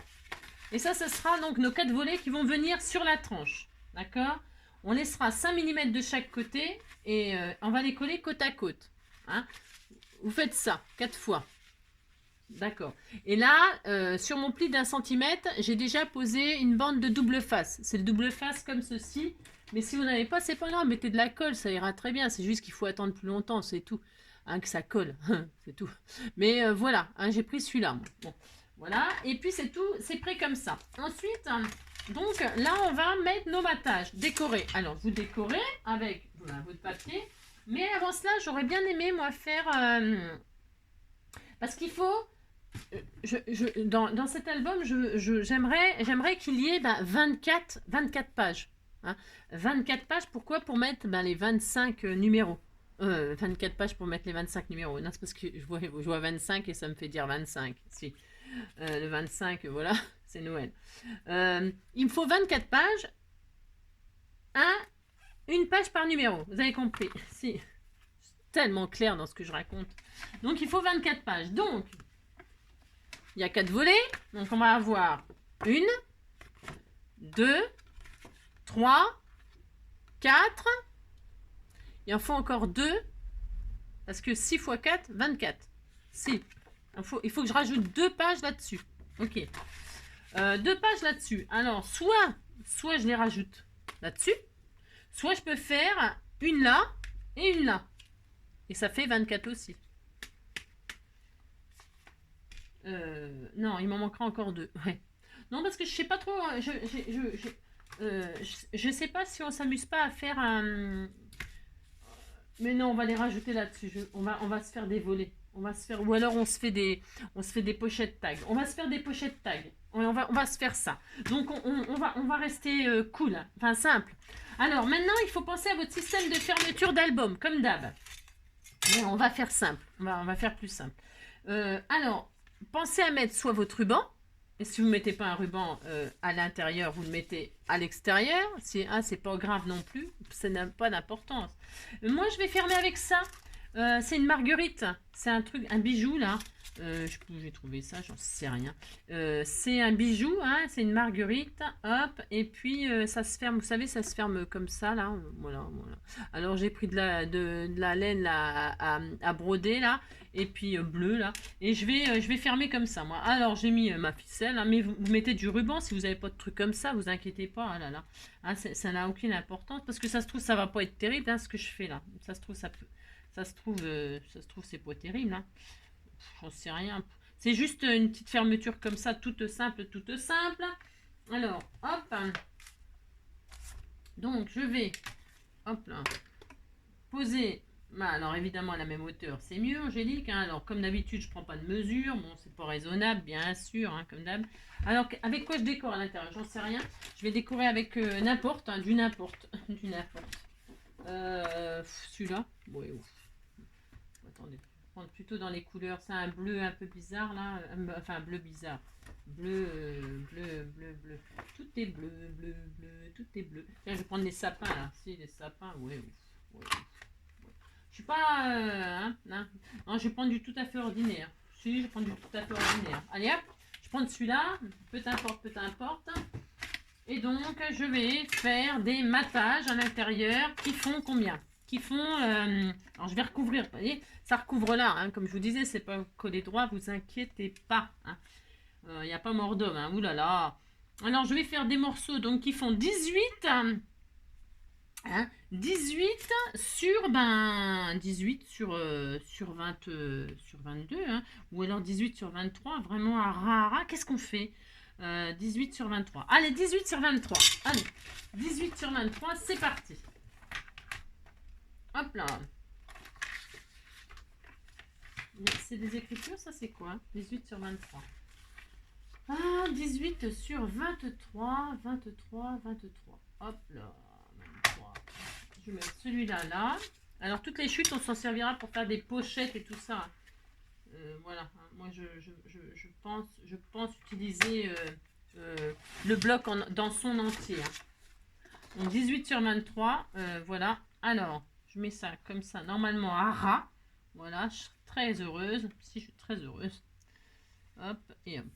Et ça, ce sera donc nos 4 volets qui vont venir sur la tranche. D'accord? On laissera 5 mm de chaque côté et on va les coller côte à côte. Hein? Vous faites ça 4 fois. D'accord. Et là, sur mon pli d'1 centimètre, j'ai déjà posé une bande de double face. C'est le double face comme ceci. Mais si vous n'avez pas, c'est pas grave. Mettez de la colle, ça ira très bien. C'est juste qu'il faut attendre plus longtemps, c'est tout. Hein, que ça colle, c'est tout. Mais voilà, hein, j'ai pris celui-là. Bon, voilà, et puis c'est tout, c'est prêt comme ça. Ensuite, donc là, on va mettre nos battages décorés. Alors, vous décorez avec voilà, votre papier. Mais avant cela, j'aurais bien aimé, moi, faire... parce qu'il faut... dans cet album, j'aimerais qu'il y ait 24 pages. Hein. 24 pages, pourquoi? Pour mettre les 25 numéros. 24 pages pour mettre les 25 numéros. Non, c'est parce que je vois 25 et ça me fait dire 25. Si. Le 25, voilà, c'est Noël. Il me faut 24 pages. une page par numéro. Vous avez compris? Si. Tellement clair dans ce que je raconte. Donc, il faut 24 pages. Donc, il y a 4 volets. Donc, on va avoir 1, 2, 3, 4. Il en faut encore 2. Parce que 6 x 4, 24. Si. Il faut que je rajoute 2 pages là-dessus. Ok. 2 pages là-dessus. Alors, soit je les rajoute là-dessus, soit je peux faire une là et une là. Et ça fait 24 aussi. Non, il m'en manquera encore 2. Ouais. Non, parce que je sais pas trop. Je sais pas si on s'amuse pas à faire un. Mais non, on va les rajouter là-dessus. On va se faire des volets. On va se faire. Ou alors on se fait des pochettes tag. On va se faire des pochettes tag. On va se faire ça. Donc on va rester cool. Enfin simple. Alors maintenant, il faut penser à votre système de fermeture d'album, comme d'hab. Mais on va faire simple. On va faire plus simple. Alors, pensez à mettre soit votre ruban. Et si vous ne mettez pas un ruban à l'intérieur, vous le mettez à l'extérieur. C'est pas grave non plus. Ça n'a pas d'importance. Moi, je vais fermer avec ça. C'est une marguerite. C'est un bijou là. J'ai trouvé ça, j'en sais rien. C'est un bijou, hein, c'est une marguerite. Hop, et puis ça se ferme. Vous savez, ça se ferme comme ça là. Voilà. Alors j'ai pris de la laine là, à broder là. Et puis bleu là. Et je vais fermer comme ça moi. Alors j'ai mis ma ficelle. Hein, mais vous mettez du ruban si vous n'avez pas de truc comme ça. Vous inquiétez pas. Ah là là. Hein, ça n'a aucune importance. Parce que ça se trouve, ça va pas être terrible hein, ce que je fais là. Ça se trouve, c'est pas terrible. Hein. J'en sais rien. C'est juste une petite fermeture comme ça, toute simple, toute simple. Alors, hop. Donc, je vais, hop là, poser. Alors, évidemment, à la même hauteur, c'est mieux, Angélique. Hein. Alors, comme d'habitude, je prends pas de mesure. Bon, c'est pas raisonnable, bien sûr, hein, comme d'hab. Alors, avec quoi je décore à l'intérieur? J'en sais rien. Je vais décorer avec n'importe, hein, du n'importe. Du n'importe. Celui-là. Oui, ouf. Attendez. Prendre plutôt dans les couleurs. C'est un bleu un peu bizarre là. Enfin, un bleu bizarre. Bleu. Tout est bleu, tout est bleu. Tiens, je vais prendre les sapins là. Si, les sapins, oui. Je suis pas. Non, je vais prendre du tout à fait ordinaire. Si, je vais prendre du tout à fait ordinaire. Allez hop, je prends celui-là. Peu importe. Et donc, je vais faire des matages à l'intérieur qui font combien? Qui font... alors, je vais recouvrir. Vous voyez, ça recouvre là. Hein, comme je vous disais, c'est pas collé droit. Vous inquiétez pas. Il n'y a pas mort d'homme. Hein, oulala. Alors, je vais faire des morceaux donc qui font 18... 18 sur 18 sur 22 hein, ou alors 18 sur 23 vraiment à ras. Qu'est-ce qu'on fait 18 sur 23. Allez, 18 sur 23. Allez, 18 sur 23, c'est parti. Hop là. C'est des écritures, ça c'est quoi 18 sur 23. 18 sur 23. Hop là. Je vais mettre celui-là là. Alors toutes les chutes, on s'en servira pour faire des pochettes et tout ça. Voilà. Moi, je pense utiliser le bloc dans son entier. Hein. Donc 18 sur 23. Voilà. Alors, je mets ça comme ça, normalement à ras. Voilà. Je suis très heureuse. Si je suis très heureuse. Hop et hop.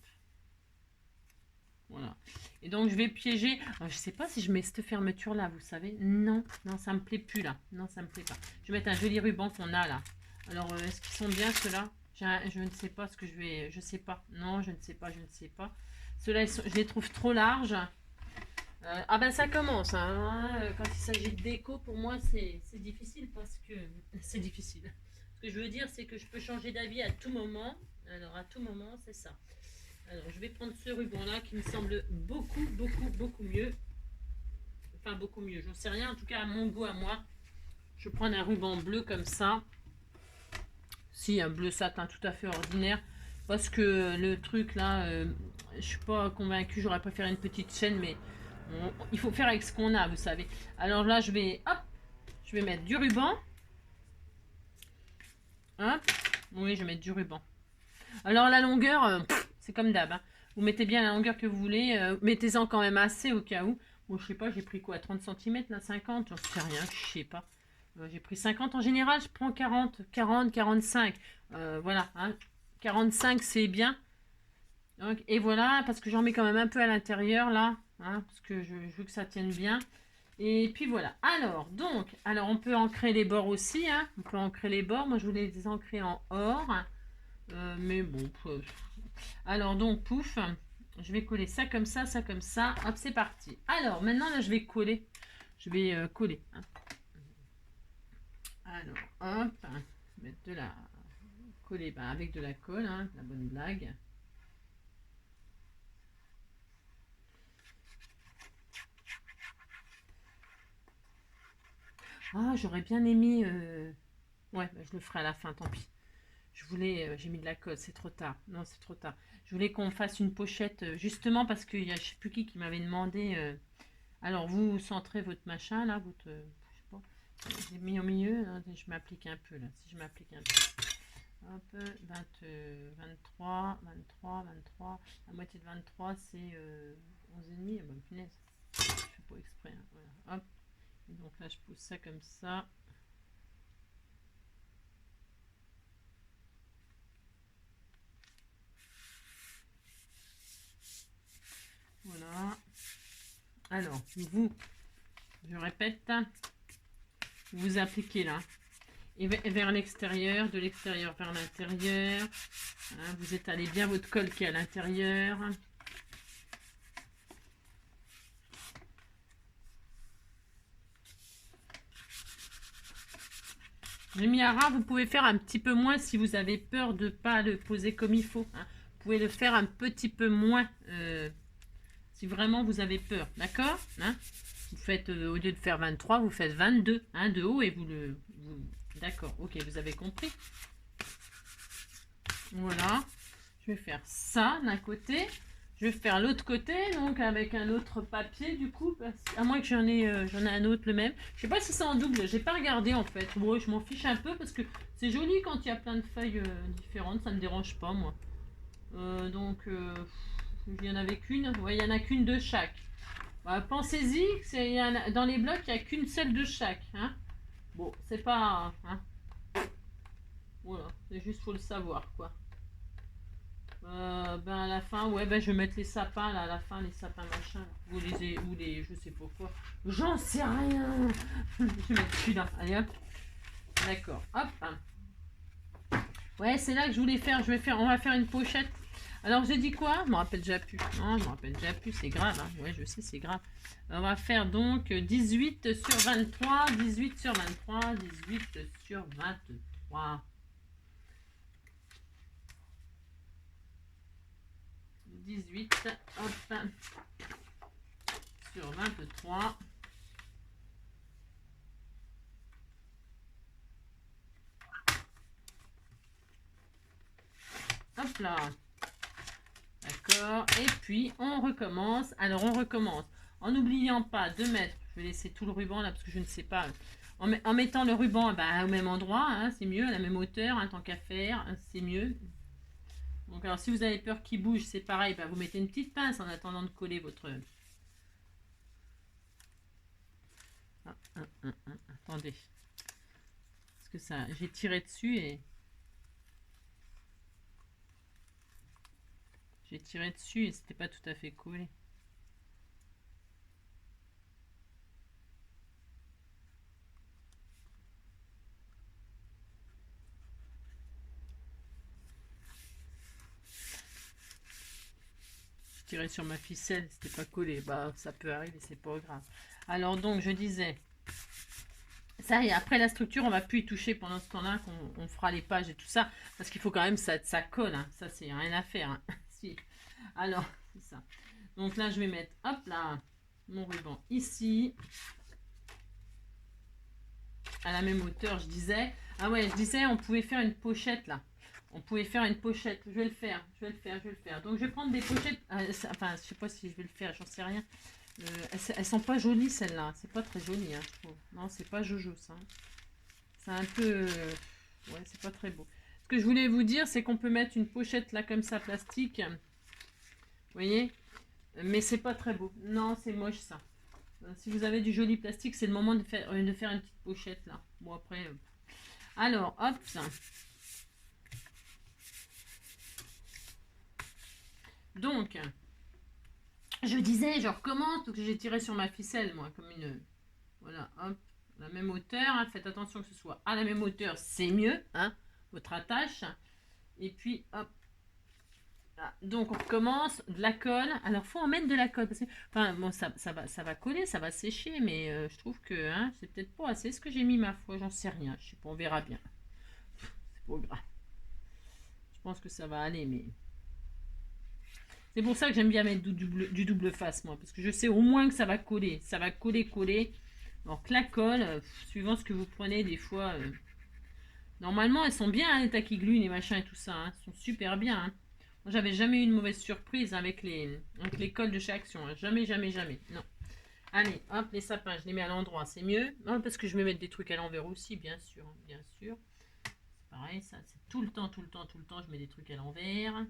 Voilà. Et donc je vais piéger. Alors, je sais pas si je mets cette fermeture là, vous savez. Non, ça me plaît plus là. Non, ça me plaît pas. Je vais mettre un joli ruban qu'on a là. Alors, est-ce qu'ils sont bien ceux-là? Je ne sais pas ce que je vais. Je sais pas. Non, je ne sais pas. Ceux-là, je les trouve trop larges. Ça commence. Hein. Quand il s'agit de déco, pour moi, c'est difficile parce que c'est difficile. Ce que je veux dire, c'est que je peux changer d'avis à tout moment. Alors, à tout moment, c'est ça. Alors, je vais prendre ce ruban-là qui me semble beaucoup mieux. Enfin, beaucoup mieux. J'en sais rien. En tout cas, à mon goût, à moi. Je vais prendre un ruban bleu comme ça. Si, un bleu satin tout à fait ordinaire. Parce que le truc, là, je suis pas convaincue. J'aurais préféré une petite chaîne, mais il faut faire avec ce qu'on a, vous savez. Alors là, je vais mettre du ruban. Hop. Oui, je vais mettre du ruban. Alors, la longueur... c'est comme d'hab. Hein. Vous mettez bien la longueur que vous voulez. Mettez-en quand même assez au cas où. Bon, je sais pas, j'ai pris quoi, 30 cm, là, 50, j'en sais rien, je sais pas. J'ai pris 50. En général, je prends 40, 40, 45. Voilà, hein. 45, c'est bien. Donc, et voilà, parce que j'en mets quand même un peu à l'intérieur, là. Hein, parce que je veux que ça tienne bien. Et puis voilà. Alors, on peut ancrer les bords aussi. Hein. On peut ancrer les bords. Moi, je voulais les ancrer en or. Mais bon. Alors, donc, pouf. Je vais coller ça comme ça, ça comme ça. Hop, c'est parti. Alors, maintenant, là, je vais coller. Je vais coller. Hein. Alors, hop. Mettre de la... Coller avec de la colle. Hein, la bonne blague. Ah, j'aurais bien aimé... Ouais, je le ferai à la fin, tant pis. Je voulais, j'ai mis de la colle, c'est trop tard. Non, c'est trop tard. Je voulais qu'on fasse une pochette, justement parce qu'il y a je sais plus qui m'avait demandé. Alors vous centrez votre machin là, votre, je sais pas, j'ai mis au milieu. Hein, je m'applique un peu là. Si je m'applique un peu, hop, 23, 23, 23. La moitié de 23, c'est 11 et demi. Ah ben, punaise, je fais pas exprès. Hein, voilà, hop. Et donc là, je pousse ça comme ça. Voilà. Alors, je répète, vous appliquez là. Et vers l'extérieur, de l'extérieur vers l'intérieur. Hein, vous étalez bien votre colle qui est à l'intérieur. J'ai mis à ras, vous pouvez faire un petit peu moins si vous avez peur de ne pas le poser comme il faut. Hein. Vous pouvez le faire un petit peu moins si vraiment vous avez peur. D'accord, hein. Vous faites, au lieu de faire 23, vous faites 22 hein, de haut et vous le... D'accord, ok, vous avez compris. Voilà. Je vais faire ça d'un côté. Je vais faire l'autre côté, donc avec un autre papier du coup, à moins que j'en ai un autre le même. Je sais pas si c'est en double, j'ai pas regardé en fait. Bon, je m'en fiche un peu parce que c'est joli quand il y a plein de feuilles différentes, ça me dérange pas moi. Donc, il y en avait qu'une. Ouais, il y en a qu'une de chaque. Bah, pensez-y, dans les blocs, il n'y a qu'une seule de chaque. Hein. Bon, c'est pas... Hein. Voilà, c'est juste faut le savoir quoi. Ben à la fin, ouais, ben je vais mettre les sapins là à la fin, les sapins machin, ou les, je sais pas quoi. J'en sais rien. Je vais mettre celui-là. Allez hop. D'accord. Hop. Ouais, c'est là que je voulais faire. On va faire une pochette. Alors j'ai dit quoi? Je me rappelle déjà plus. Non, je me rappelle déjà plus. C'est grave. Hein. Ouais, je sais, c'est grave. On va faire donc 18 sur 23, 18 sur 23, 18 sur 23. 18, hop, sur 23. Hop là. D'accord. Et puis, on recommence. Alors, on recommence. En n'oubliant pas de mettre, je vais laisser tout le ruban là parce que je ne sais pas. En mettant le ruban au même endroit, hein, c'est mieux, à la même hauteur, hein, tant qu'à faire, hein, c'est mieux. Donc, alors, si vous avez peur qu'il bouge, c'est pareil, vous mettez une petite pince en attendant de coller votre... Attendez. Parce que ça, j'ai tiré dessus et... J'ai tiré dessus et c'était pas tout à fait collé. Tirer sur ma ficelle, c'était pas collé. Bah, ça peut arriver, c'est pas grave. Alors donc, je disais, ça et après la structure, on va plus y toucher pendant ce temps-là, qu'on fera les pages et tout ça, parce qu'il faut quand même ça colle. Hein. Ça, c'est rien à faire. Hein. Si. Alors, c'est ça. Donc là, je vais mettre, hop là, mon ruban ici, à la même hauteur, je disais. Ah ouais, je disais, on pouvait faire une pochette là. On pouvait faire une pochette. Je vais le faire, je vais le faire, je vais le faire. Donc je vais prendre des pochettes. Enfin, je sais pas si je vais le faire, j'en sais rien. Elles sont pas jolies celles-là. C'est pas très joli, hein, je trouve. Non, c'est pas Jojo ça. C'est un peu... ouais, c'est pas très beau. Ce que je voulais vous dire, c'est qu'on peut mettre une pochette là comme ça, plastique. Vous voyez? Mais c'est pas très beau. Non, c'est moche ça. Si vous avez du joli plastique, c'est le moment de faire une petite pochette là. Bon après, alors hop ça. Donc, je disais, je recommence, donc j'ai tiré sur ma ficelle moi, comme une, voilà, hop, la même hauteur. Hein, faites attention que ce soit à la même hauteur, c'est mieux, hein, votre attache. Et puis hop. Donc on recommence de la colle. Alors faut en mettre de la colle parce que, enfin bon, ça va coller, ça va sécher, mais je trouve que hein, c'est peut-être pas assez. Est-ce que j'ai mis ma foi? J'en sais rien. Je sais pas, on verra bien. C'est pas grave. Je pense que ça va aller, mais c'est pour ça que j'aime bien mettre du double face moi, parce que je sais au moins que ça va coller. Ça va coller. Donc la colle, suivant ce que vous prenez, des fois, normalement elles sont bien hein, les taquiglues, les machins et tout ça, hein, elles sont super bien. Hein. J'avais jamais eu une mauvaise surprise avec les cols de chez Action. Hein. Jamais. Non. Allez, hop, les sapins, je les mets à l'endroit, c'est mieux. Non, parce que je vais mettre des trucs à l'envers aussi, bien sûr. C'est pareil, ça, c'est tout le temps, je mets des trucs à l'envers.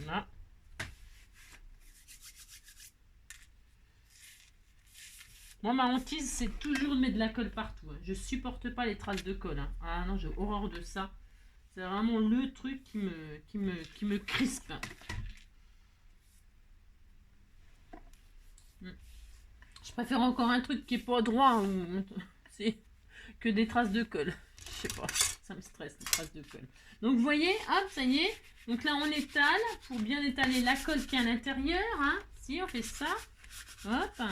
Là. Moi, ma hantise, c'est toujours de mettre de la colle partout. Hein. Je supporte pas les traces de colle. Hein. Ah non, j'ai horreur de ça. C'est vraiment le truc qui me crispe. Je préfère encore un truc qui est pas droit c'est que des traces de colle. Je sais pas, ça me stresse les traces de colle. Donc vous voyez, hop, ça y est. Donc là on étale pour bien étaler la colle qui est à l'intérieur. Hein. Si on fait ça, hop.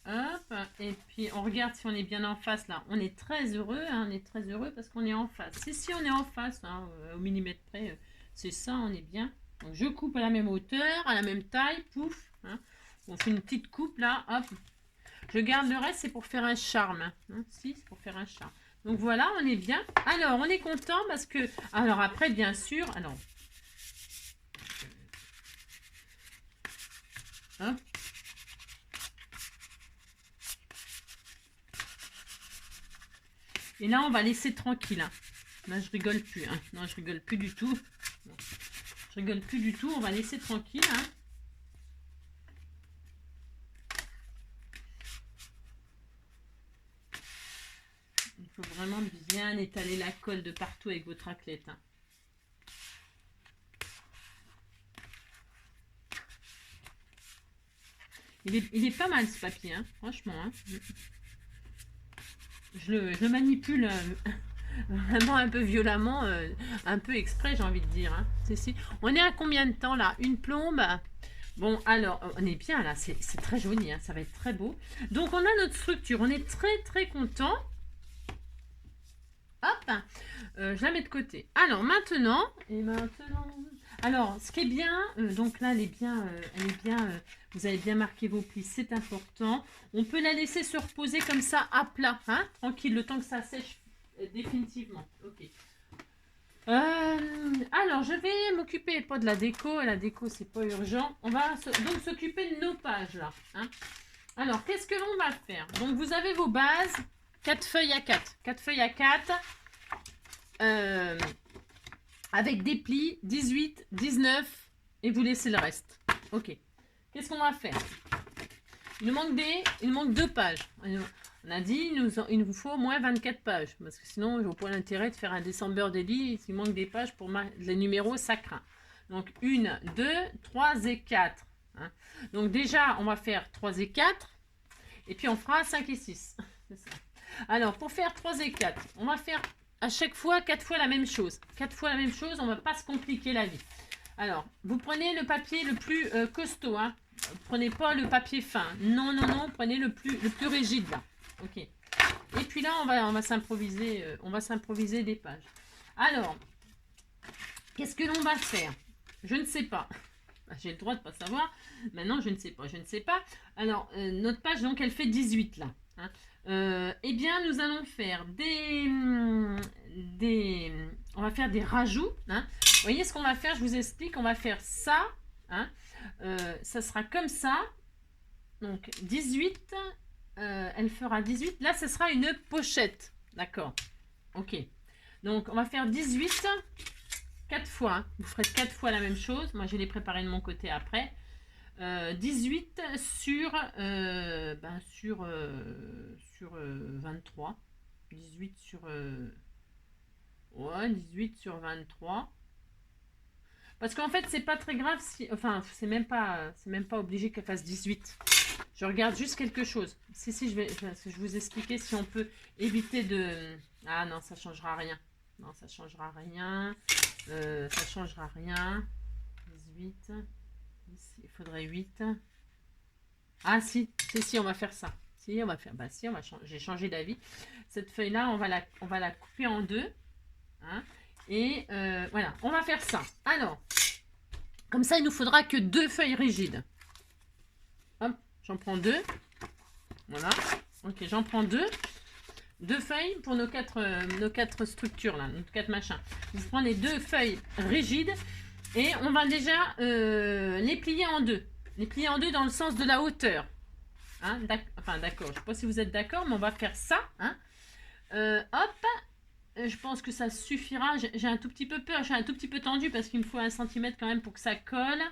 Hop, et puis on regarde si on est bien en face là. On est très heureux, hein, on est très heureux parce qu'on est en face. Si on est en face, hein, au millimètre près, c'est ça, on est bien. Donc je coupe à la même hauteur, à la même taille, pouf. Hein. On fait une petite coupe là, hop. Je garde le reste, c'est pour faire un charme. Hein. Si, c'est pour faire un charme. Donc voilà, on est bien. Alors, on est content parce que... Alors après, bien sûr, alors... Hop. Et là, on va laisser tranquille. Hein. Là, je rigole plus. Hein. Non, je rigole plus du tout. Non. Je rigole plus du tout. On va laisser tranquille. Hein. Il faut vraiment bien étaler la colle de partout avec votre raclette. Hein. Il est pas mal ce papier, hein, franchement. Hein. Je le manipule vraiment un peu violemment, un peu exprès, j'ai envie de dire. Hein. On est à combien de temps là? Une plombe? Bon, alors, on est bien là, c'est très joli, hein, ça va être très beau. Donc, on a notre structure, on est très content. Hop, je la mets de côté. Alors, maintenant, alors, ce qui est bien, donc là, elle est bien, vous avez bien marqué vos plis, c'est important. On peut la laisser se reposer comme ça à plat, hein, tranquille, le temps que ça sèche définitivement. Ok. Alors, je vais m'occuper pas de la déco c'est pas urgent. On va donc s'occuper de nos pages là. Hein. Alors, qu'est-ce que l'on va faire? Donc, vous avez vos bases, 4 feuilles à 4. 4 feuilles à 4. Avec des plis, 18, 19, et vous laissez le reste. Ok. Qu'est-ce qu'on va faire? Il nous manque 2 pages. On a dit, il nous faut au moins 24 pages. Parce que sinon, je vois pas l'intérêt de faire un December Daily. S'il manque des pages pour les numéros, ça craint. Donc, 1, 2, 3 et 4. Hein. Donc, déjà, on va faire 3 et 4. Et puis, on fera 5 et 6. C'est ça. Alors, pour faire 3 et 4, on va faire à chaque fois 4 fois la même chose. 4 fois la même chose, on ne va pas se compliquer la vie. Alors, vous prenez le papier le plus costaud. Hein. Prenez pas le papier fin. Non, prenez le plus rigide là. Ok. Et puis là, on va s'improviser des pages. Alors, qu'est-ce que l'on va faire? Je ne sais pas. J'ai le droit de ne pas savoir. Maintenant, je ne sais pas. Alors, notre page, donc, elle fait 18 là. Hein. Eh bien, nous allons faire on va faire des rajouts. Hein. Vous voyez ce qu'on va faire? Je vous explique. On va faire ça. Hein. Ça sera comme ça. Donc, 18. elle fera 18. Là, ce sera une pochette. D'accord. Ok. Donc, on va faire 18 4 fois. Hein. Vous ferez 4 fois la même chose. Moi, je l'ai préparé de mon côté après. 18 sur, sur 23. 18 sur... ouais, 18 sur 23. Parce qu'en fait, c'est pas très grave si... Enfin, c'est même pas obligé qu'elle fasse 18. Je regarde juste quelque chose. Si, je vais vous expliquer si on peut éviter de... Ah non, ça changera rien. Non, ça changera rien. Ça changera rien. 18. Il faudrait 8. Ah si, on va faire ça. Si, on va faire... Bah si, on va changer. J'ai changé d'avis. Cette feuille-là, on va la couper en deux. Hein, et voilà, on va faire ça. Alors, comme ça, il nous faudra que 2 feuilles rigides. Hop, j'en prends 2. Voilà. Ok, j'en prends 2. 2 feuilles pour nos quatre structures là, nos 4 machins. Vous prenez 2 feuilles rigides et on va déjà les plier en deux. Les plier en deux dans le sens de la hauteur. Hein, enfin, d'accord. Je ne sais pas si vous êtes d'accord, mais on va faire ça. Hein. Hop. Je pense que ça suffira. J'ai un tout petit peu peur. Je suis un tout petit peu tendue parce qu'il me faut 1 cm quand même pour que ça colle.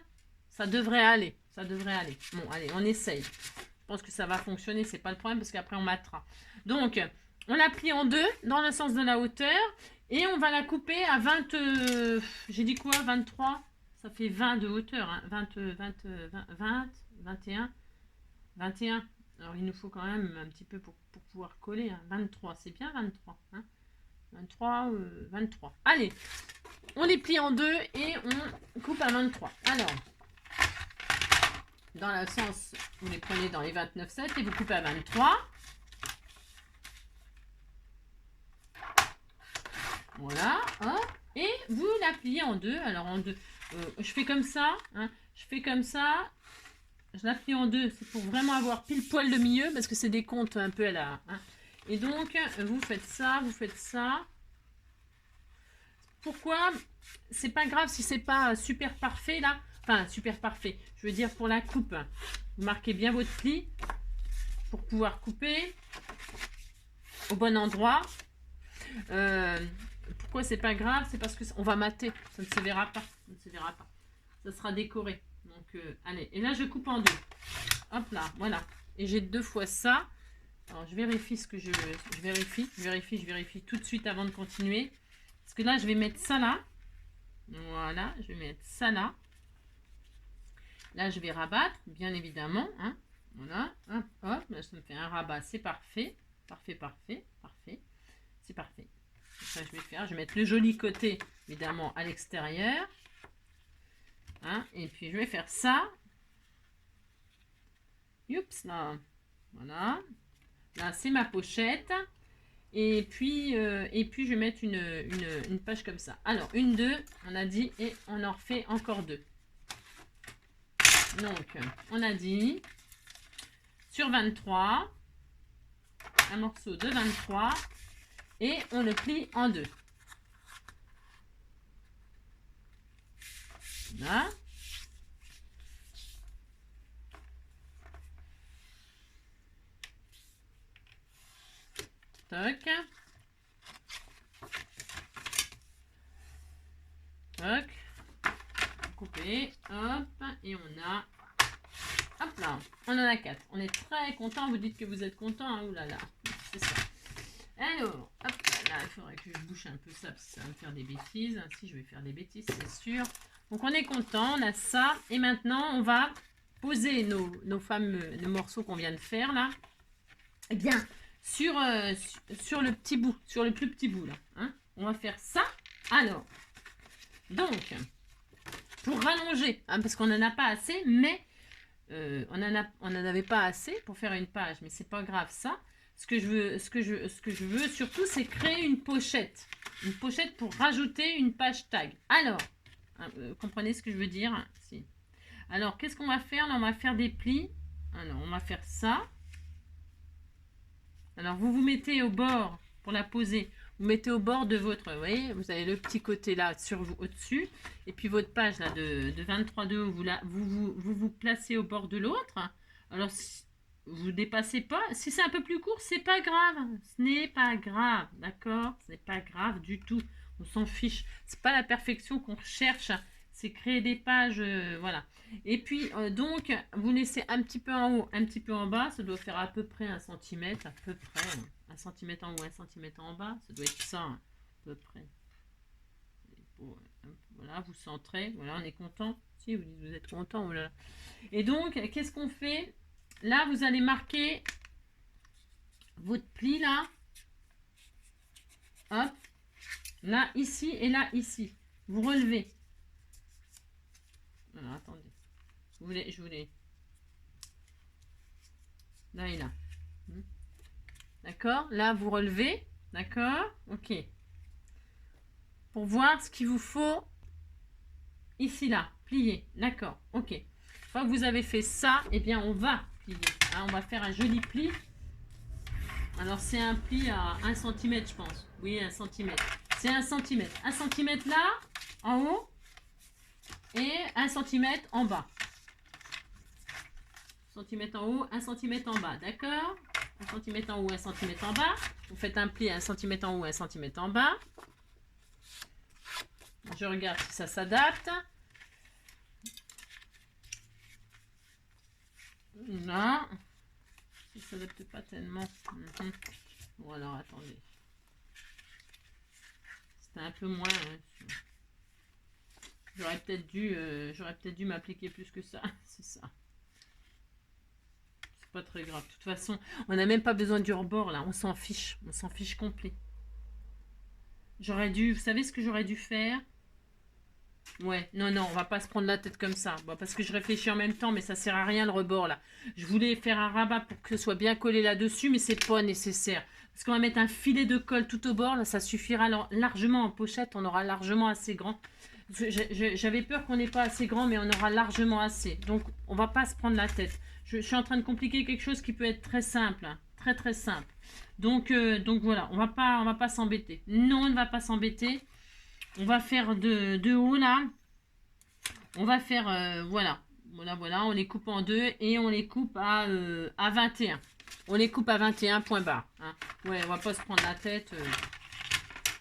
Ça devrait aller. Ça devrait aller. Bon, allez, on essaye. Je pense que ça va fonctionner. C'est pas le problème parce qu'après, on matera. Donc, on la plie en deux dans le sens de la hauteur. Et on va la couper à 20... j'ai dit quoi? 23? Ça fait 20 de hauteur. Hein. 20, 21. 21. Alors, il nous faut quand même un petit peu pour pouvoir coller. Hein. 23, c'est bien 23. Hein. 23, 23. Allez, on les plie en deux et on coupe à 23. Alors, dans le sens, vous les prenez dans les 29,7 et vous coupez à 23. Voilà, hop, et vous la pliez en deux. Alors, en deux, je fais comme ça, hein, je fais comme ça. Je la plie en deux, c'est pour vraiment avoir pile poil le milieu parce que c'est des comptes un peu à la... Hein. Et donc, vous faites ça, vous faites ça. Pourquoi? C'est pas grave si c'est pas super parfait là. Enfin, super parfait. Je veux dire pour la coupe. Vous marquez bien votre pli pour pouvoir couper au bon endroit. Pourquoi c'est pas grave? C'est parce que on va mater. Ça ne se verra pas. Ça ne se verra pas. Ça sera décoré. Donc, allez. Et là, je coupe en deux. Hop là, voilà. Et j'ai 2 fois ça. Alors, je vérifie ce que je vérifie tout de suite avant de continuer. Parce que là, je vais mettre ça là. Voilà, je vais mettre ça là. Là, je vais rabattre, bien évidemment. Hein. Voilà, hop, hop. Là, ça me fait un rabat, c'est parfait. Parfait, parfait, parfait. C'est parfait. Ça, je vais faire. Je vais mettre le joli côté, évidemment, à l'extérieur. Hein. Et puis, je vais faire ça. Oups, là. Voilà. Là, c'est ma pochette. Et puis, je vais mettre une page comme ça. Alors, 1, 2, on a dit, et on en refait encore 2. Donc, on a dit, sur 23, un morceau de 23, et on le plie en deux. Là. Toc. Toc. Couper. Hop. Et on a... Hop là. On en a 4. On est très content. Vous dites que vous êtes content. Hein. Ouh là là. C'est ça. Alors. Hop là. Il faudrait que je bouche un peu ça parce que ça va me faire des bêtises. Si je vais faire des bêtises, c'est sûr. Donc on est content. On a ça. Et maintenant, on va poser nos fameux morceaux qu'on vient de faire là. Eh bien... Sur le petit bout, sur le plus petit bout là. Hein. On va faire ça. Alors, donc, pour rallonger, hein, parce qu'on n'en a pas assez, mais on n'en avait pas assez pour faire une page, mais c'est pas grave ça. Ce que je veux surtout, c'est créer une pochette pour rajouter une page tag. Alors, hein, comprenez ce que je veux dire? Si. Alors, qu'est-ce qu'on va faire? Là, on va faire des plis. Alors, on va faire ça. Alors, vous vous mettez au bord pour la poser. Vous mettez au bord de votre... Vous voyez, vous avez le petit côté là sur vous au-dessus. Et puis votre page là de 23,2, vous vous placez au bord de l'autre. Alors, vous dépassez pas. Si c'est un peu plus court, c'est pas grave. Ce n'est pas grave, d'accord? Ce n'est pas grave du tout. On s'en fiche. C'est pas la perfection qu'on cherche. C'est créer des pages, voilà. Et puis, donc, vous laissez un petit peu en haut, un petit peu en bas. Ça doit faire à peu près 1 cm, à peu près. 1 cm en haut, 1 cm en bas. Ça doit être ça, hein, à peu près. Voilà, vous centrez. Voilà, on est content. Si, vous êtes content. Voilà. Et donc, qu'est-ce qu'on fait? Là, vous allez marquer votre pli, là. Hop. Là, ici, et là, ici. Vous relevez. Alors, attendez. Je voulais. Là et là. D'accord? Là, vous relevez. D'accord? Ok. Pour voir ce qu'il vous faut ici, là. Plier. D'accord. Ok. Une fois que vous avez fait ça, eh bien, on va plier. Hein, on va faire un joli pli. Alors, c'est un pli à 1 cm, je pense. Oui, 1 cm. C'est 1 cm. 1 cm là, en haut, et 1 cm en bas. 1 cm en haut, 1 cm en bas. D'accord? 1 cm en haut, 1 cm en bas. Vous faites un pli à 1 cm en haut, 1 cm en bas. Je regarde si ça s'adapte. Non. Ça ne s'adapte pas tellement. Bon, alors, attendez. C'était un peu moins. Hein. J'aurais peut-être dû m'appliquer plus que ça. C'est ça. C'est pas très grave. De toute façon, on n'a même pas besoin du rebord là. On s'en fiche. On s'en fiche complet. J'aurais dû. Vous savez ce que j'aurais dû faire? Ouais, non, on va pas se prendre la tête comme ça. Bon, parce que je réfléchis en même temps, mais ça sert à rien le rebord là. Je voulais faire un rabat pour que ce soit bien collé là-dessus, mais c'est pas nécessaire. Parce qu'on va mettre un filet de colle tout au bord, là, ça suffira largement en pochette, on aura largement assez grand. J'avais peur qu'on n'ait pas assez grand, mais on aura largement assez. Donc, on va pas se prendre la tête. Je suis en train de compliquer quelque chose qui peut être très simple, hein. Très très simple. Donc voilà, on va pas s'embêter. Non, on ne va pas s'embêter. On va faire de haut là. On va faire, voilà, on les coupe en deux et on les coupe à 21. On les coupe à 21 point barre. Hein. Ouais, on va pas se prendre la tête.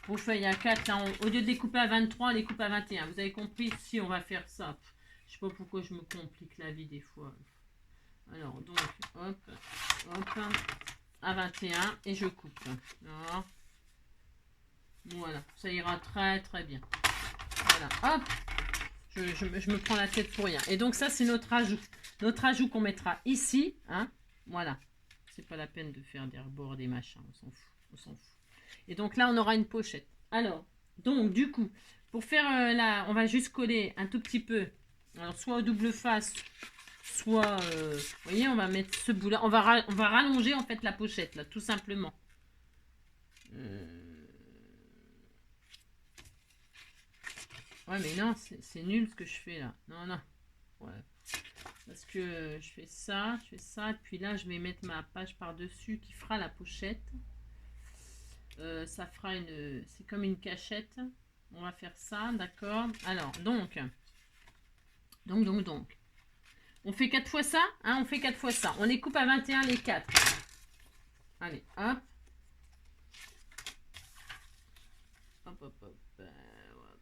Vos feuilles à 4, là, au lieu de les couper à 23, on les coupe à 21. Vous avez compris? Si on va faire ça. Je sais pas pourquoi je me complique la vie des fois. Alors, donc, hop, à 21 et je coupe. Alors, voilà, ça ira très très bien. Voilà, hop, je me prends la tête pour rien. Et donc ça, c'est notre ajout. Notre ajout qu'on mettra ici, hein, voilà. C'est pas la peine de faire des rebords, des machins, on s'en fout, on s'en fout. Et donc là, on aura une pochette. Alors, donc du coup, pour faire là, on va juste coller un tout petit peu. Alors, soit au double face, soit, vous voyez, on va mettre ce bout là. On va rallonger en fait la pochette là, tout simplement. Ouais, mais non, c'est nul ce que je fais là. Non. Ouais. Parce que je fais ça, et puis là, je vais mettre ma page par-dessus qui fera la pochette. Ça fera une... C'est comme une cachette. On va faire ça, d'accord. Alors, donc. On fait 4 fois ça, hein, on fait 4 fois ça. On les coupe à 21 les 4. Allez, hop. Hop.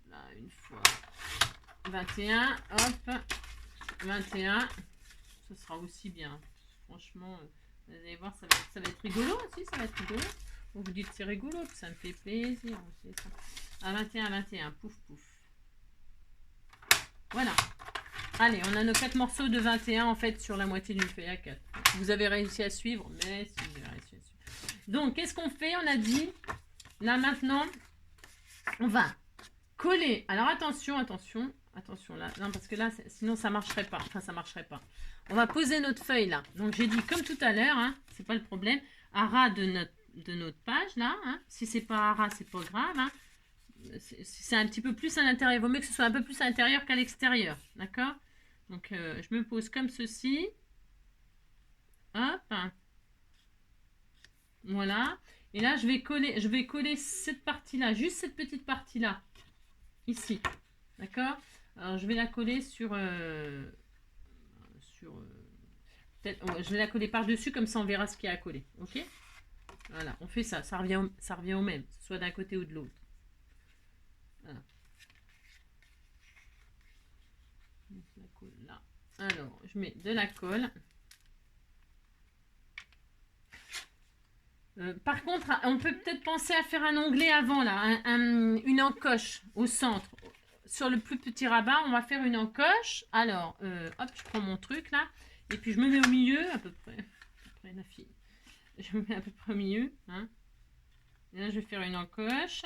Là, une fois. 21, hop. 21. Ce sera aussi bien. Franchement, vous allez voir, ça va être rigolo aussi, ça va être rigolo. Vous vous dites c'est rigolo, ça me fait plaisir. À 21, pouf. Voilà. Allez, on a nos 4 morceaux de 21 en fait sur la moitié d'une feuille à 4. Vous avez réussi à suivre? Mais si, vous avez réussi à suivre. Donc, qu'est-ce qu'on fait? On a dit, là maintenant, on va coller. Alors attention là, non parce que là sinon ça marcherait pas, on va poser notre feuille là, donc j'ai dit comme tout à l'heure, hein, c'est pas le problème, à ras de notre page là, hein. Si c'est pas à ras c'est pas grave, hein. C'est un petit peu plus à l'intérieur, il vaut mieux que ce soit un peu plus à l'intérieur qu'à l'extérieur, d'accord? Donc je me pose comme ceci, hop, voilà, et là je vais coller cette partie là, juste cette petite partie là, ici, d'accord? Alors, je vais la coller sur Je vais la coller par-dessus, comme ça on verra ce qu'il y a à coller. Ok? Voilà, on fait ça. Ça revient au même, soit d'un côté ou de l'autre. Voilà. La colle là. Alors, je mets de la colle. Par contre, on peut peut-être penser à faire un onglet avant, là, une encoche au centre. Sur le plus petit rabat, on va faire une encoche. Alors, hop, je prends mon truc, là, et puis je me mets au milieu, à peu près la fille. Je me mets à peu près au milieu, hein. Et là, je vais faire une encoche.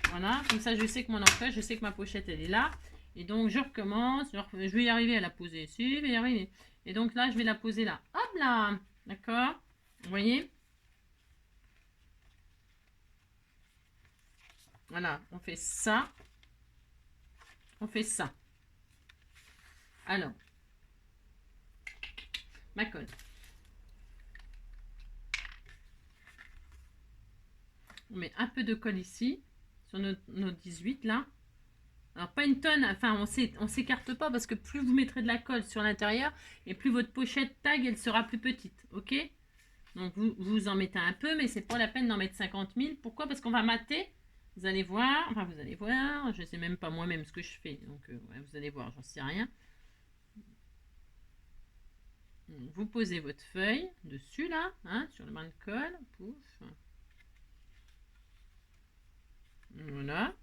Voilà, comme ça, je sais que mon encoche, je sais que ma pochette, elle est là. Et donc, je recommence. Je vais y arriver à la poser ici, je vais y arriver. Et donc là, je vais la poser là. Hop là, d'accord? Vous voyez? Voilà, on fait ça. On fait ça. Alors, ma colle. On met un peu de colle ici, sur nos 18 là. Alors, pas une tonne, enfin, on s'écarte pas parce que plus vous mettrez de la colle sur l'intérieur et plus votre pochette tag, elle sera plus petite. Ok? Donc, vous en mettez un peu, mais c'est pas la peine d'en mettre 50 000. Pourquoi? Parce qu'on va mater. Vous allez voir, enfin, vous allez voir, je sais même pas moi-même ce que je fais. Donc, ouais, vous allez voir, j'en sais rien. Vous posez votre feuille dessus là, hein, sur le bain de colle. Pouf. Voilà.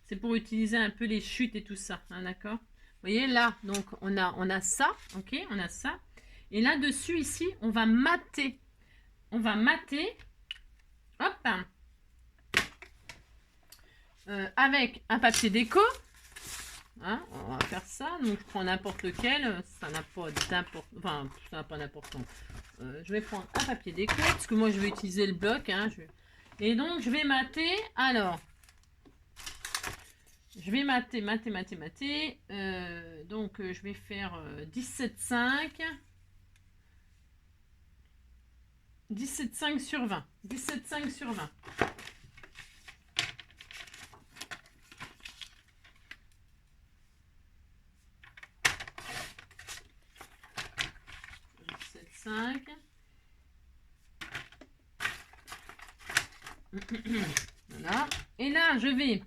C'est pour utiliser un peu les chutes et tout ça, hein, d'accord? Vous voyez là, donc on a ça, ok? On a ça. Et là dessus ici, on va mater. On va mater. Hop. Avec un papier déco. Hein, on va faire ça. Donc je prends n'importe lequel. Ça n'a pas d'importance. Enfin, ça n'a pas d'importance. Je vais prendre un papier déco. Parce que moi je vais utiliser le bloc. Hein, Et donc je vais mater. Alors. Je vais mater. Donc, je vais faire 17,5. 17,5 sur 20. 17,5 sur 20. Voilà. Et là, je vais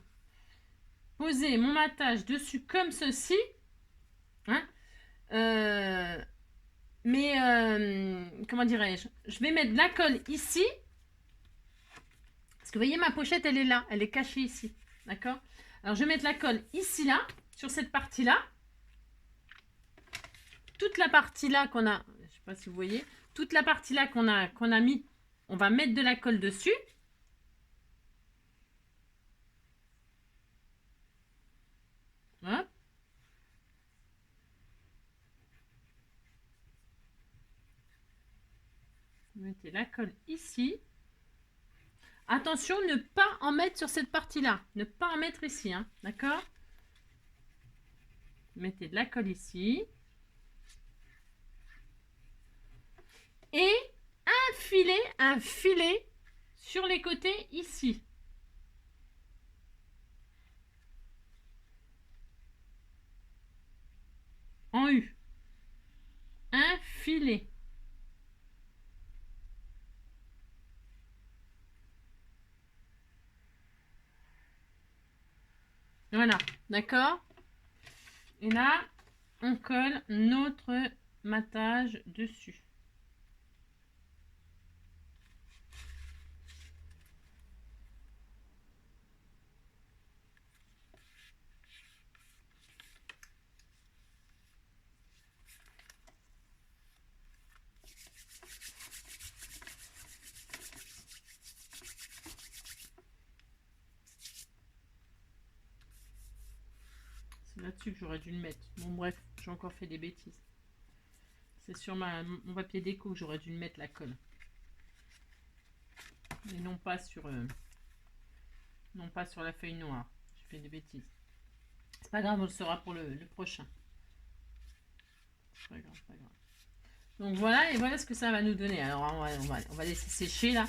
poser mon matage dessus comme ceci. Hein, comment dirais-je? Je vais mettre de la colle ici. Parce que vous voyez, ma pochette, elle est là. Elle est cachée ici. D'accord? Alors, je vais mettre la colle ici, là. Sur cette partie-là. Toute la partie-là qu'on a... Je ne sais pas si vous voyez. Toute la partie-là qu'on a mis. On va mettre de la colle dessus. Hop. Mettez la colle ici. Attention, ne pas en mettre sur cette partie-là. Ne pas en mettre ici, hein, d'accord? Mettez de la colle ici. Et un filet sur les côtés ici. En U. Un filet. Voilà, d'accord? Et là, on colle notre matage dessus. C'est là-dessus que j'aurais dû le mettre. Bon, bref, j'ai encore fait des bêtises. C'est sur mon papier déco que j'aurais dû le mettre la colle. Et non pas sur la feuille noire. J'ai fait des bêtises. C'est pas grave, on le saura pour le prochain. C'est pas grave, pas grave. Donc voilà, et voilà ce que ça va nous donner. Alors on va laisser sécher là.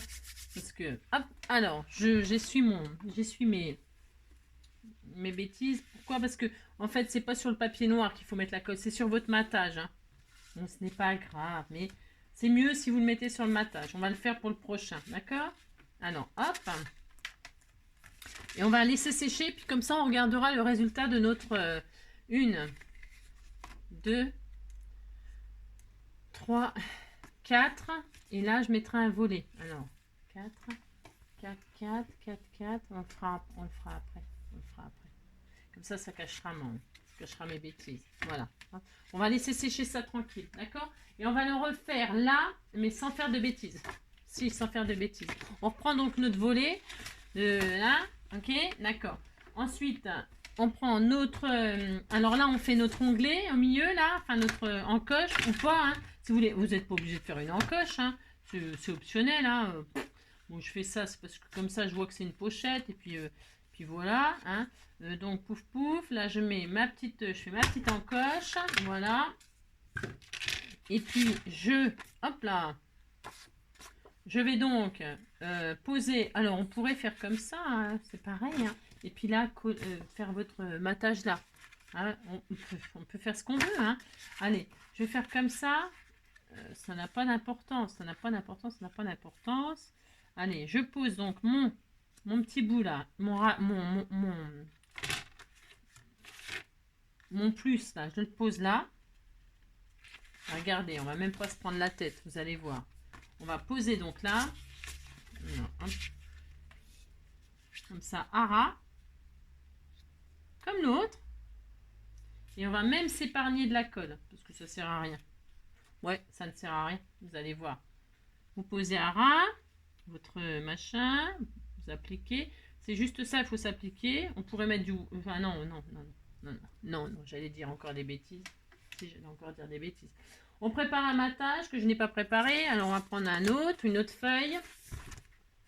Parce que, hop, alors, j'essuie mes mes bêtises. Pourquoi? Parce que, en fait, c'est pas sur le papier noir qu'il faut mettre la colle, c'est sur votre matage. Hein. Bon, ce n'est pas grave, mais c'est mieux si vous le mettez sur le matage. On va le faire pour le prochain, d'accord? Alors, hop. Et on va laisser sécher, puis comme ça, on regardera le résultat de notre 1, 2, 3, 4. Et là, je mettrai un volet. Alors, 4, 4, 4, 4, 4. On le fera après. On le fera après. Comme ça cachera mes bêtises. Voilà. On va laisser sécher ça tranquille, d'accord? Et on va le refaire là, mais sans faire de bêtises. Si, sans faire de bêtises. On reprend donc notre volet. Là, ok, d'accord. Ensuite, on prend notre... alors là, on fait notre onglet au milieu, là. Enfin, notre encoche ou pas. Hein. Si vous voulez, vous n'êtes pas obligé de faire une encoche. Hein. C'est optionnel. Hein. Bon, je fais ça, c'est parce que comme ça, je vois que c'est une pochette. Et puis voilà. Hein. Donc, pouf, pouf. Là, je fais ma petite encoche. Voilà. Et puis, hop là. Je vais donc poser, alors on pourrait faire comme ça, hein, c'est pareil, hein, et puis là, faire votre matage là. Hein, on peut faire ce qu'on veut. Hein. Allez, je vais faire comme ça, ça n'a pas d'importance, ça n'a pas d'importance. Allez, je pose donc mon petit bout là, mon plus là, je le pose là. Regardez, on va même pas se prendre la tête, vous allez voir. On va poser donc là, comme ça, à ras, comme l'autre. Et on va même s'épargner de la colle, parce que ça ne sert à rien. Ouais, ça ne sert à rien, vous allez voir. Vous posez à ras, votre machin, vous appliquez. C'est juste ça, il faut s'appliquer. On pourrait mettre du... Enfin, non, j'allais dire encore des bêtises. Si, j'allais encore dire des bêtises. On prépare un matage que je n'ai pas préparé. Alors, on va prendre une autre feuille.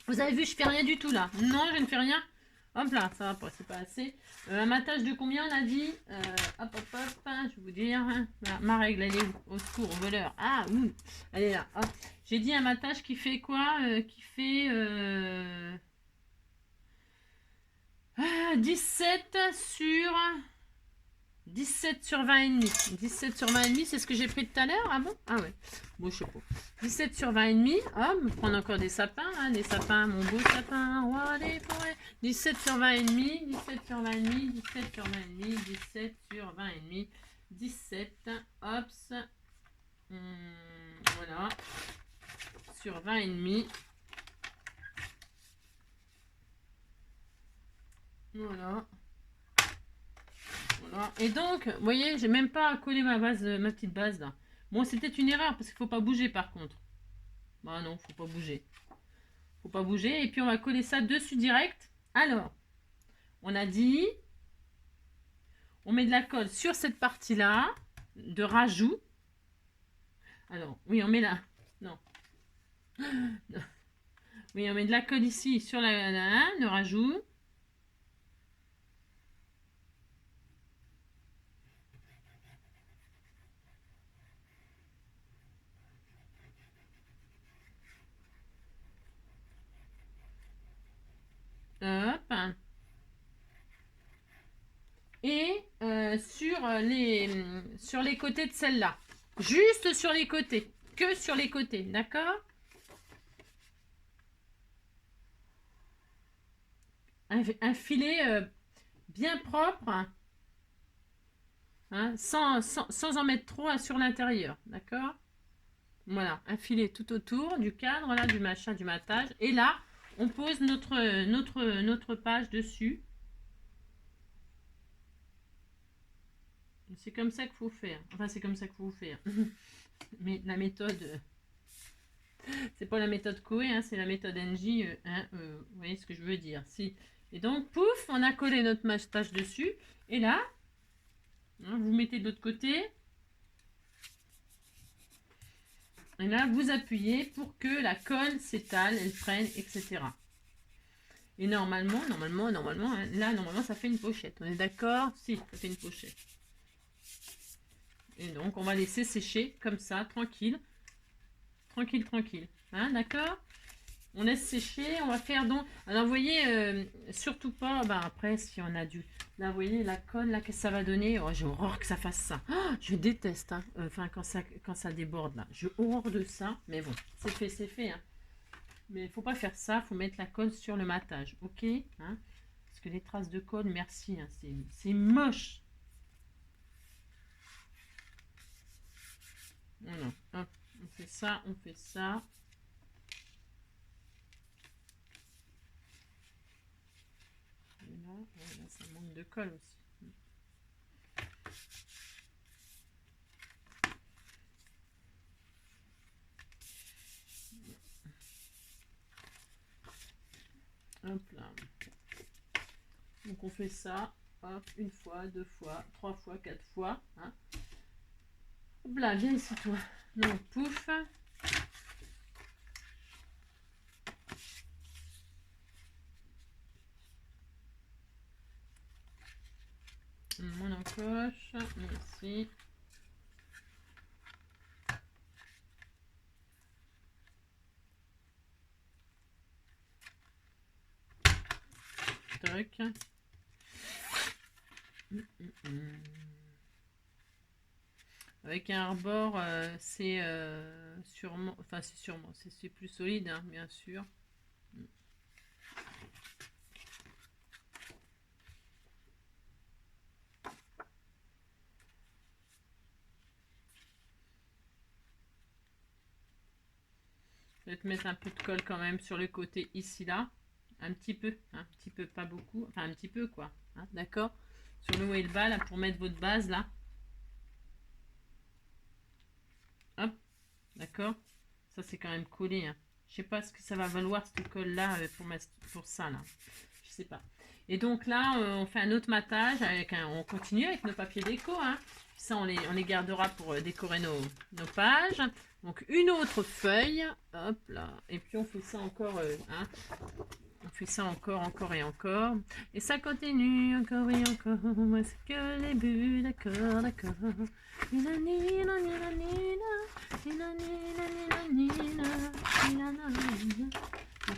Vous avez vu, je fais rien du tout là. Non, je ne fais rien. Hop là, ça va pas, c'est pas assez. Un matage de combien on a dit hop, je vais vous dire. Ma règle, elle est où? Au secours, au voleur. Ah, ouh, elle est là. Hop. J'ai dit un matage qui fait quoi? Qui fait 17 sur... 17 sur 20 et demi. 17 sur 20 et demi, c'est ce que j'ai pris tout à l'heure. Ah bon? Ah ouais. Bon, je sais pas. 17 sur 20 et demi. Hop, on va prendre encore des sapins. Hein, des sapins, mon beau sapin. Roi des forêts. 17 sur 20 et demi. 17 sur 20 et demi. 17 sur 20 et demi. 17 sur 20 et demi. 17. Hops. Voilà. Sur 20 et demi. Voilà. Voilà. Et donc, vous voyez, j'ai même pas collé ma petite base là. Bon, c'était une erreur parce qu'il faut pas bouger par contre. Bah non, faut pas bouger. Faut pas bouger. Et puis on va coller ça dessus direct. Alors, on a dit, on met de la colle sur cette partie-là de rajout. Alors, oui, on met là. Non. Non. Oui, on met de la colle ici sur le rajout. Hop. Et sur les côtés de celle-là. Juste sur les côtés. Que sur les côtés, d'accord? Un filet bien propre. Hein, sans en mettre trop sur l'intérieur, d'accord? Voilà, un filet tout autour du cadre, là, du machin, du matage. Et là, on pose notre page dessus. C'est comme ça qu'il faut faire. Enfin, c'est comme ça qu'il faut faire. Mais la méthode, c'est pas la méthode Koé, hein, c'est la méthode NJ. Hein, vous voyez ce que je veux dire. Si. Et donc, pouf, on a collé notre matage dessus. Et là, hein, vous mettez de l'autre côté. Et là, vous appuyez pour que la colle s'étale, elle prenne, etc. Et normalement, hein, là, normalement, ça fait une pochette. On est d'accord? Si, ça fait une pochette. Et donc, on va laisser sécher comme ça, tranquille. Tranquille. Hein, d'accord? On laisse sécher, on va faire donc... Alors, vous voyez, surtout pas... Ben, après, si on a du... Là, vous voyez, la colle, là, qu'est-ce que ça va donner? Oh, j'ai horreur que ça fasse ça. Oh, je déteste, hein. Enfin, quand ça déborde, là. J'ai horreur de ça. Mais bon, c'est fait, hein. Mais il faut pas faire ça. Il faut mettre la colle sur le matage, ok, hein? Parce que les traces de colle, merci, hein, c'est moche. Voilà, hop, on fait ça, on fait ça. Et là, voilà, ça manque de colle aussi. Hop là. Donc on fait ça, hop, une fois, deux fois, trois fois, quatre fois, hein. Hop là, viens ici toi. Donc pouf. Mon encoche, merci. Tac. Avec un rebord, c'est sûrement, enfin c'est sûrement, c'est plus solide, hein, bien sûr. Je vais te mettre un peu de colle quand même sur le côté ici là, un petit peu, pas beaucoup, enfin un petit peu quoi, hein, d'accord, sur le haut et le bas là pour mettre votre base là. Hop, d'accord. Ça c'est quand même collé, hein. Je sais pas ce que ça va valoir cette colle là pour ça là. Je sais pas. Et donc là, on fait un autre matage avec on continue avec nos papiers déco, hein. Ça, on les gardera pour décorer nos pages. Donc une autre feuille, hop là. Et puis on fait ça encore, hein. On fait ça encore et encore. Et ça continue encore et encore. Moi, c'est que les buts, d'accord, d'accord. Donc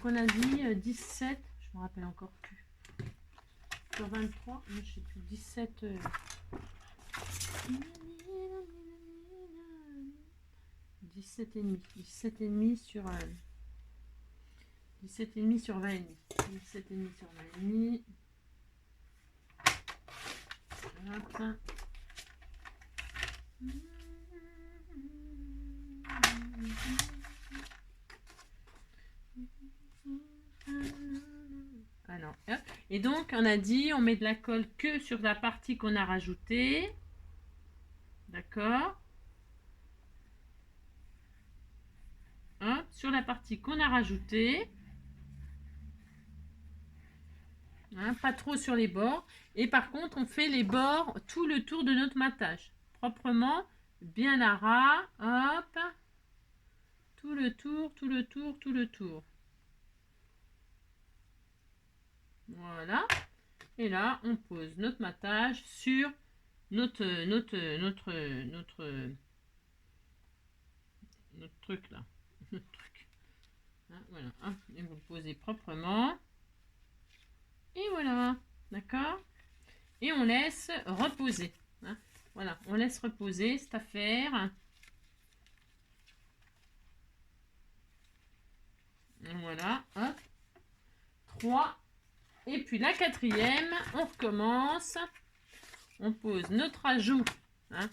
on a dit 17, je me rappelle encore plus. Sur 23, je sais plus, 17. 17 et demi. 17 et demi sur 17 et demi sur 20 et demi. 17 et demi sur 20 et demi. Hop. Alors, hop. Et donc, on a dit, on met de la colle que sur la partie qu'on a rajoutée. D'accord. Hop, sur la partie qu'on a rajoutée. Hein, pas trop sur les bords. Et par contre, on fait les bords tout le tour de notre matage. Proprement, bien à ras. Hop. Tout le tour, tout le tour, tout le tour. Voilà. Et là, on pose notre matage sur notre truc là. Notre truc. Hein, voilà. Hein, et vous le posez proprement. Et voilà. D'accord. Et on laisse reposer. Hein. Voilà. On laisse reposer cette affaire. Voilà. Hop. 3. Et puis la quatrième, on recommence. On pose notre ajout, hein,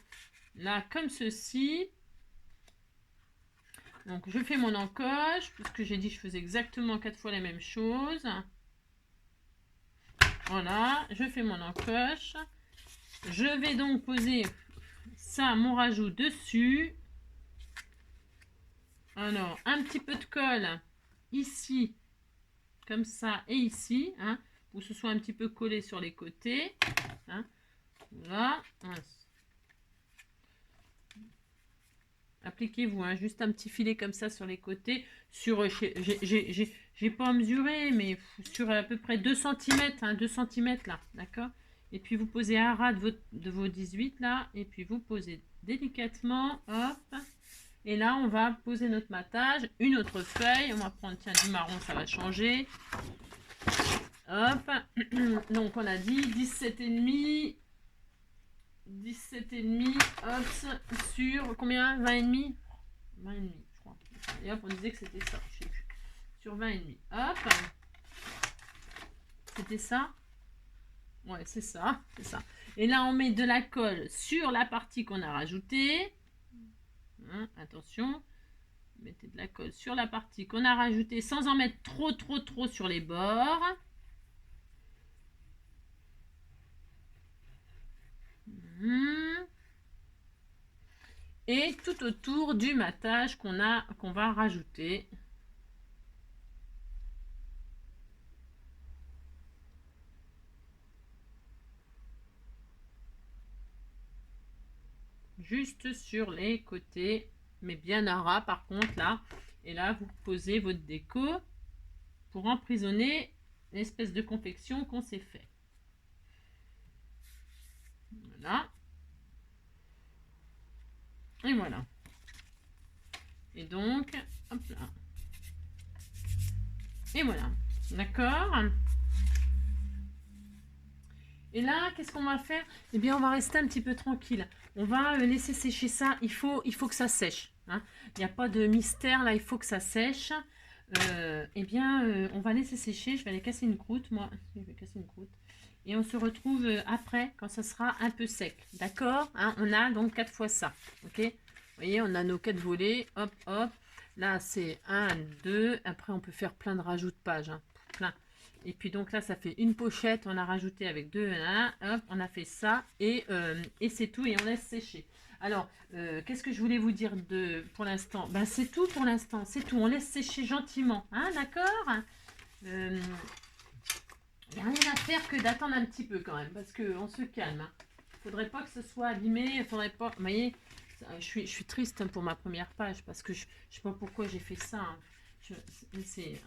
là comme ceci. Donc je fais mon encoche, puisque j'ai dit que je faisais exactement 4 fois la même chose. Voilà, je fais mon encoche. Je vais donc poser ça, mon rajout dessus. Alors, un petit peu de colle ici, comme ça, et ici, hein, pour que ce soit un petit peu collé sur les côtés. Hein. Voilà. Appliquez-vous, hein, juste un petit filet comme ça sur les côtés. Sur, j'ai pas mesuré, mais sur à peu près 2 cm, hein, 2 cm là, d'accord. Et puis vous posez un ras de vos 18 là, et puis vous posez délicatement, hop. Et là, on va poser notre matage, une autre feuille. On va prendre, tiens, du marron, ça va changer. Hop. Donc on a dit 17,5. 17,5, hop, sur combien? 20,5? 20,5, je crois. Et hop, on disait que c'était ça, je sais plus. Sur 20,5, hop. C'était ça? Ouais, c'est ça, c'est ça. Et là, on met de la colle sur la partie qu'on a rajoutée. Hein, attention. Mettez de la colle sur la partie qu'on a rajoutée sans en mettre trop sur les bords. Et tout autour du matage qu'on va rajouter. Juste sur les côtés, mais bien à ras par contre là. Et là, vous posez votre déco pour emprisonner l'espèce de confection qu'on s'est fait. Voilà. Et voilà. Et donc, hop là. Et voilà. D'accord? Et là, qu'est-ce qu'on va faire? Eh bien, on va rester un petit peu tranquille. On va laisser sécher ça. Il faut que ça sèche. Hein. Il n'y a pas de mystère là, il faut que ça sèche. Eh bien, on va laisser sécher. Je vais aller casser une croûte, moi. Je vais casser une croûte. Et on se retrouve après, quand ça sera un peu sec. D'accord, hein. On a donc 4 fois ça. Ok. Vous voyez, on a nos 4 volets. Hop, hop. Là, c'est 1, 2. Après, on peut faire plein de rajouts de pages. Hein. Plein. Et puis donc là, ça fait une pochette. On a rajouté avec 2, 1. Hop, on a fait ça. Et c'est tout. Et on laisse sécher. Alors, qu'est-ce que je voulais vous dire pour l'instant? Ben, c'est tout pour l'instant. C'est tout. On laisse sécher gentiment. Hein, d'accord? Il n'y a rien à faire que d'attendre un petit peu quand même. Parce qu'on se calme. Hein. Faudrait pas que ce soit abîmé. Faudrait pas... Vous voyez, je suis triste pour ma première page. Parce que je ne sais pas pourquoi j'ai fait ça. Hein.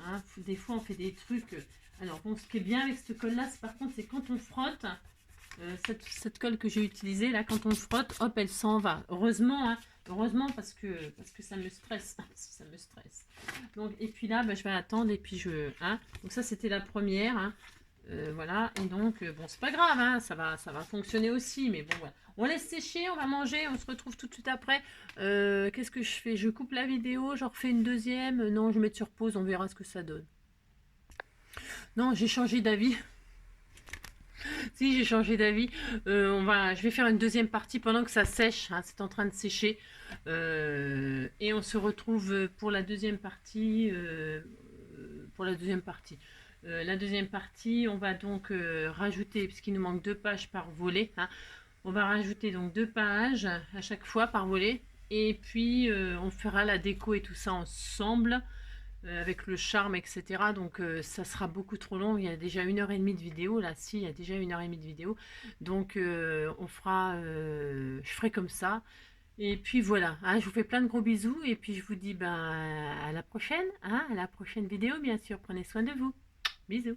Hein, des fois, on fait des trucs... Alors, bon, ce qui est bien avec cette colle-là, par contre, c'est quand on frotte... cette colle que j'ai utilisée, là, quand on frotte, hop, elle s'en va. Heureusement, hein, heureusement parce que ça me stresse. Ça me stresse. Donc, et puis là, bah, je vais attendre et puis hein. Donc ça, c'était la première. Hein. Voilà. Et donc, bon, c'est pas grave, hein, ça va fonctionner aussi. Mais bon, voilà. On laisse sécher, on va manger, on se retrouve tout de suite après. Qu'est-ce que je fais? Je coupe la vidéo, j'en refais une deuxième. Non, je vais mettre sur pause, on verra ce que ça donne. Non, j'ai changé d'avis. Si, j'ai changé d'avis. Je vais faire une deuxième partie pendant que ça sèche. Hein, c'est en train de sécher. Et on se retrouve pour la deuxième partie. La deuxième partie, on va donc rajouter, puisqu'il nous manque 2 pages par volet. Hein, on va rajouter donc 2 pages à chaque fois par volet. Et puis, on fera la déco et tout ça ensemble. Avec le charme, etc. Donc ça sera beaucoup trop long. Il y a déjà 1h30 de vidéo. Là, si, il y a déjà 1h30 de vidéo. Donc on fera, je ferai comme ça. Et puis voilà, hein, je vous fais plein de gros bisous. Et puis je vous dis à la prochaine, hein, à la prochaine vidéo, bien sûr. Prenez soin de vous. Bisous.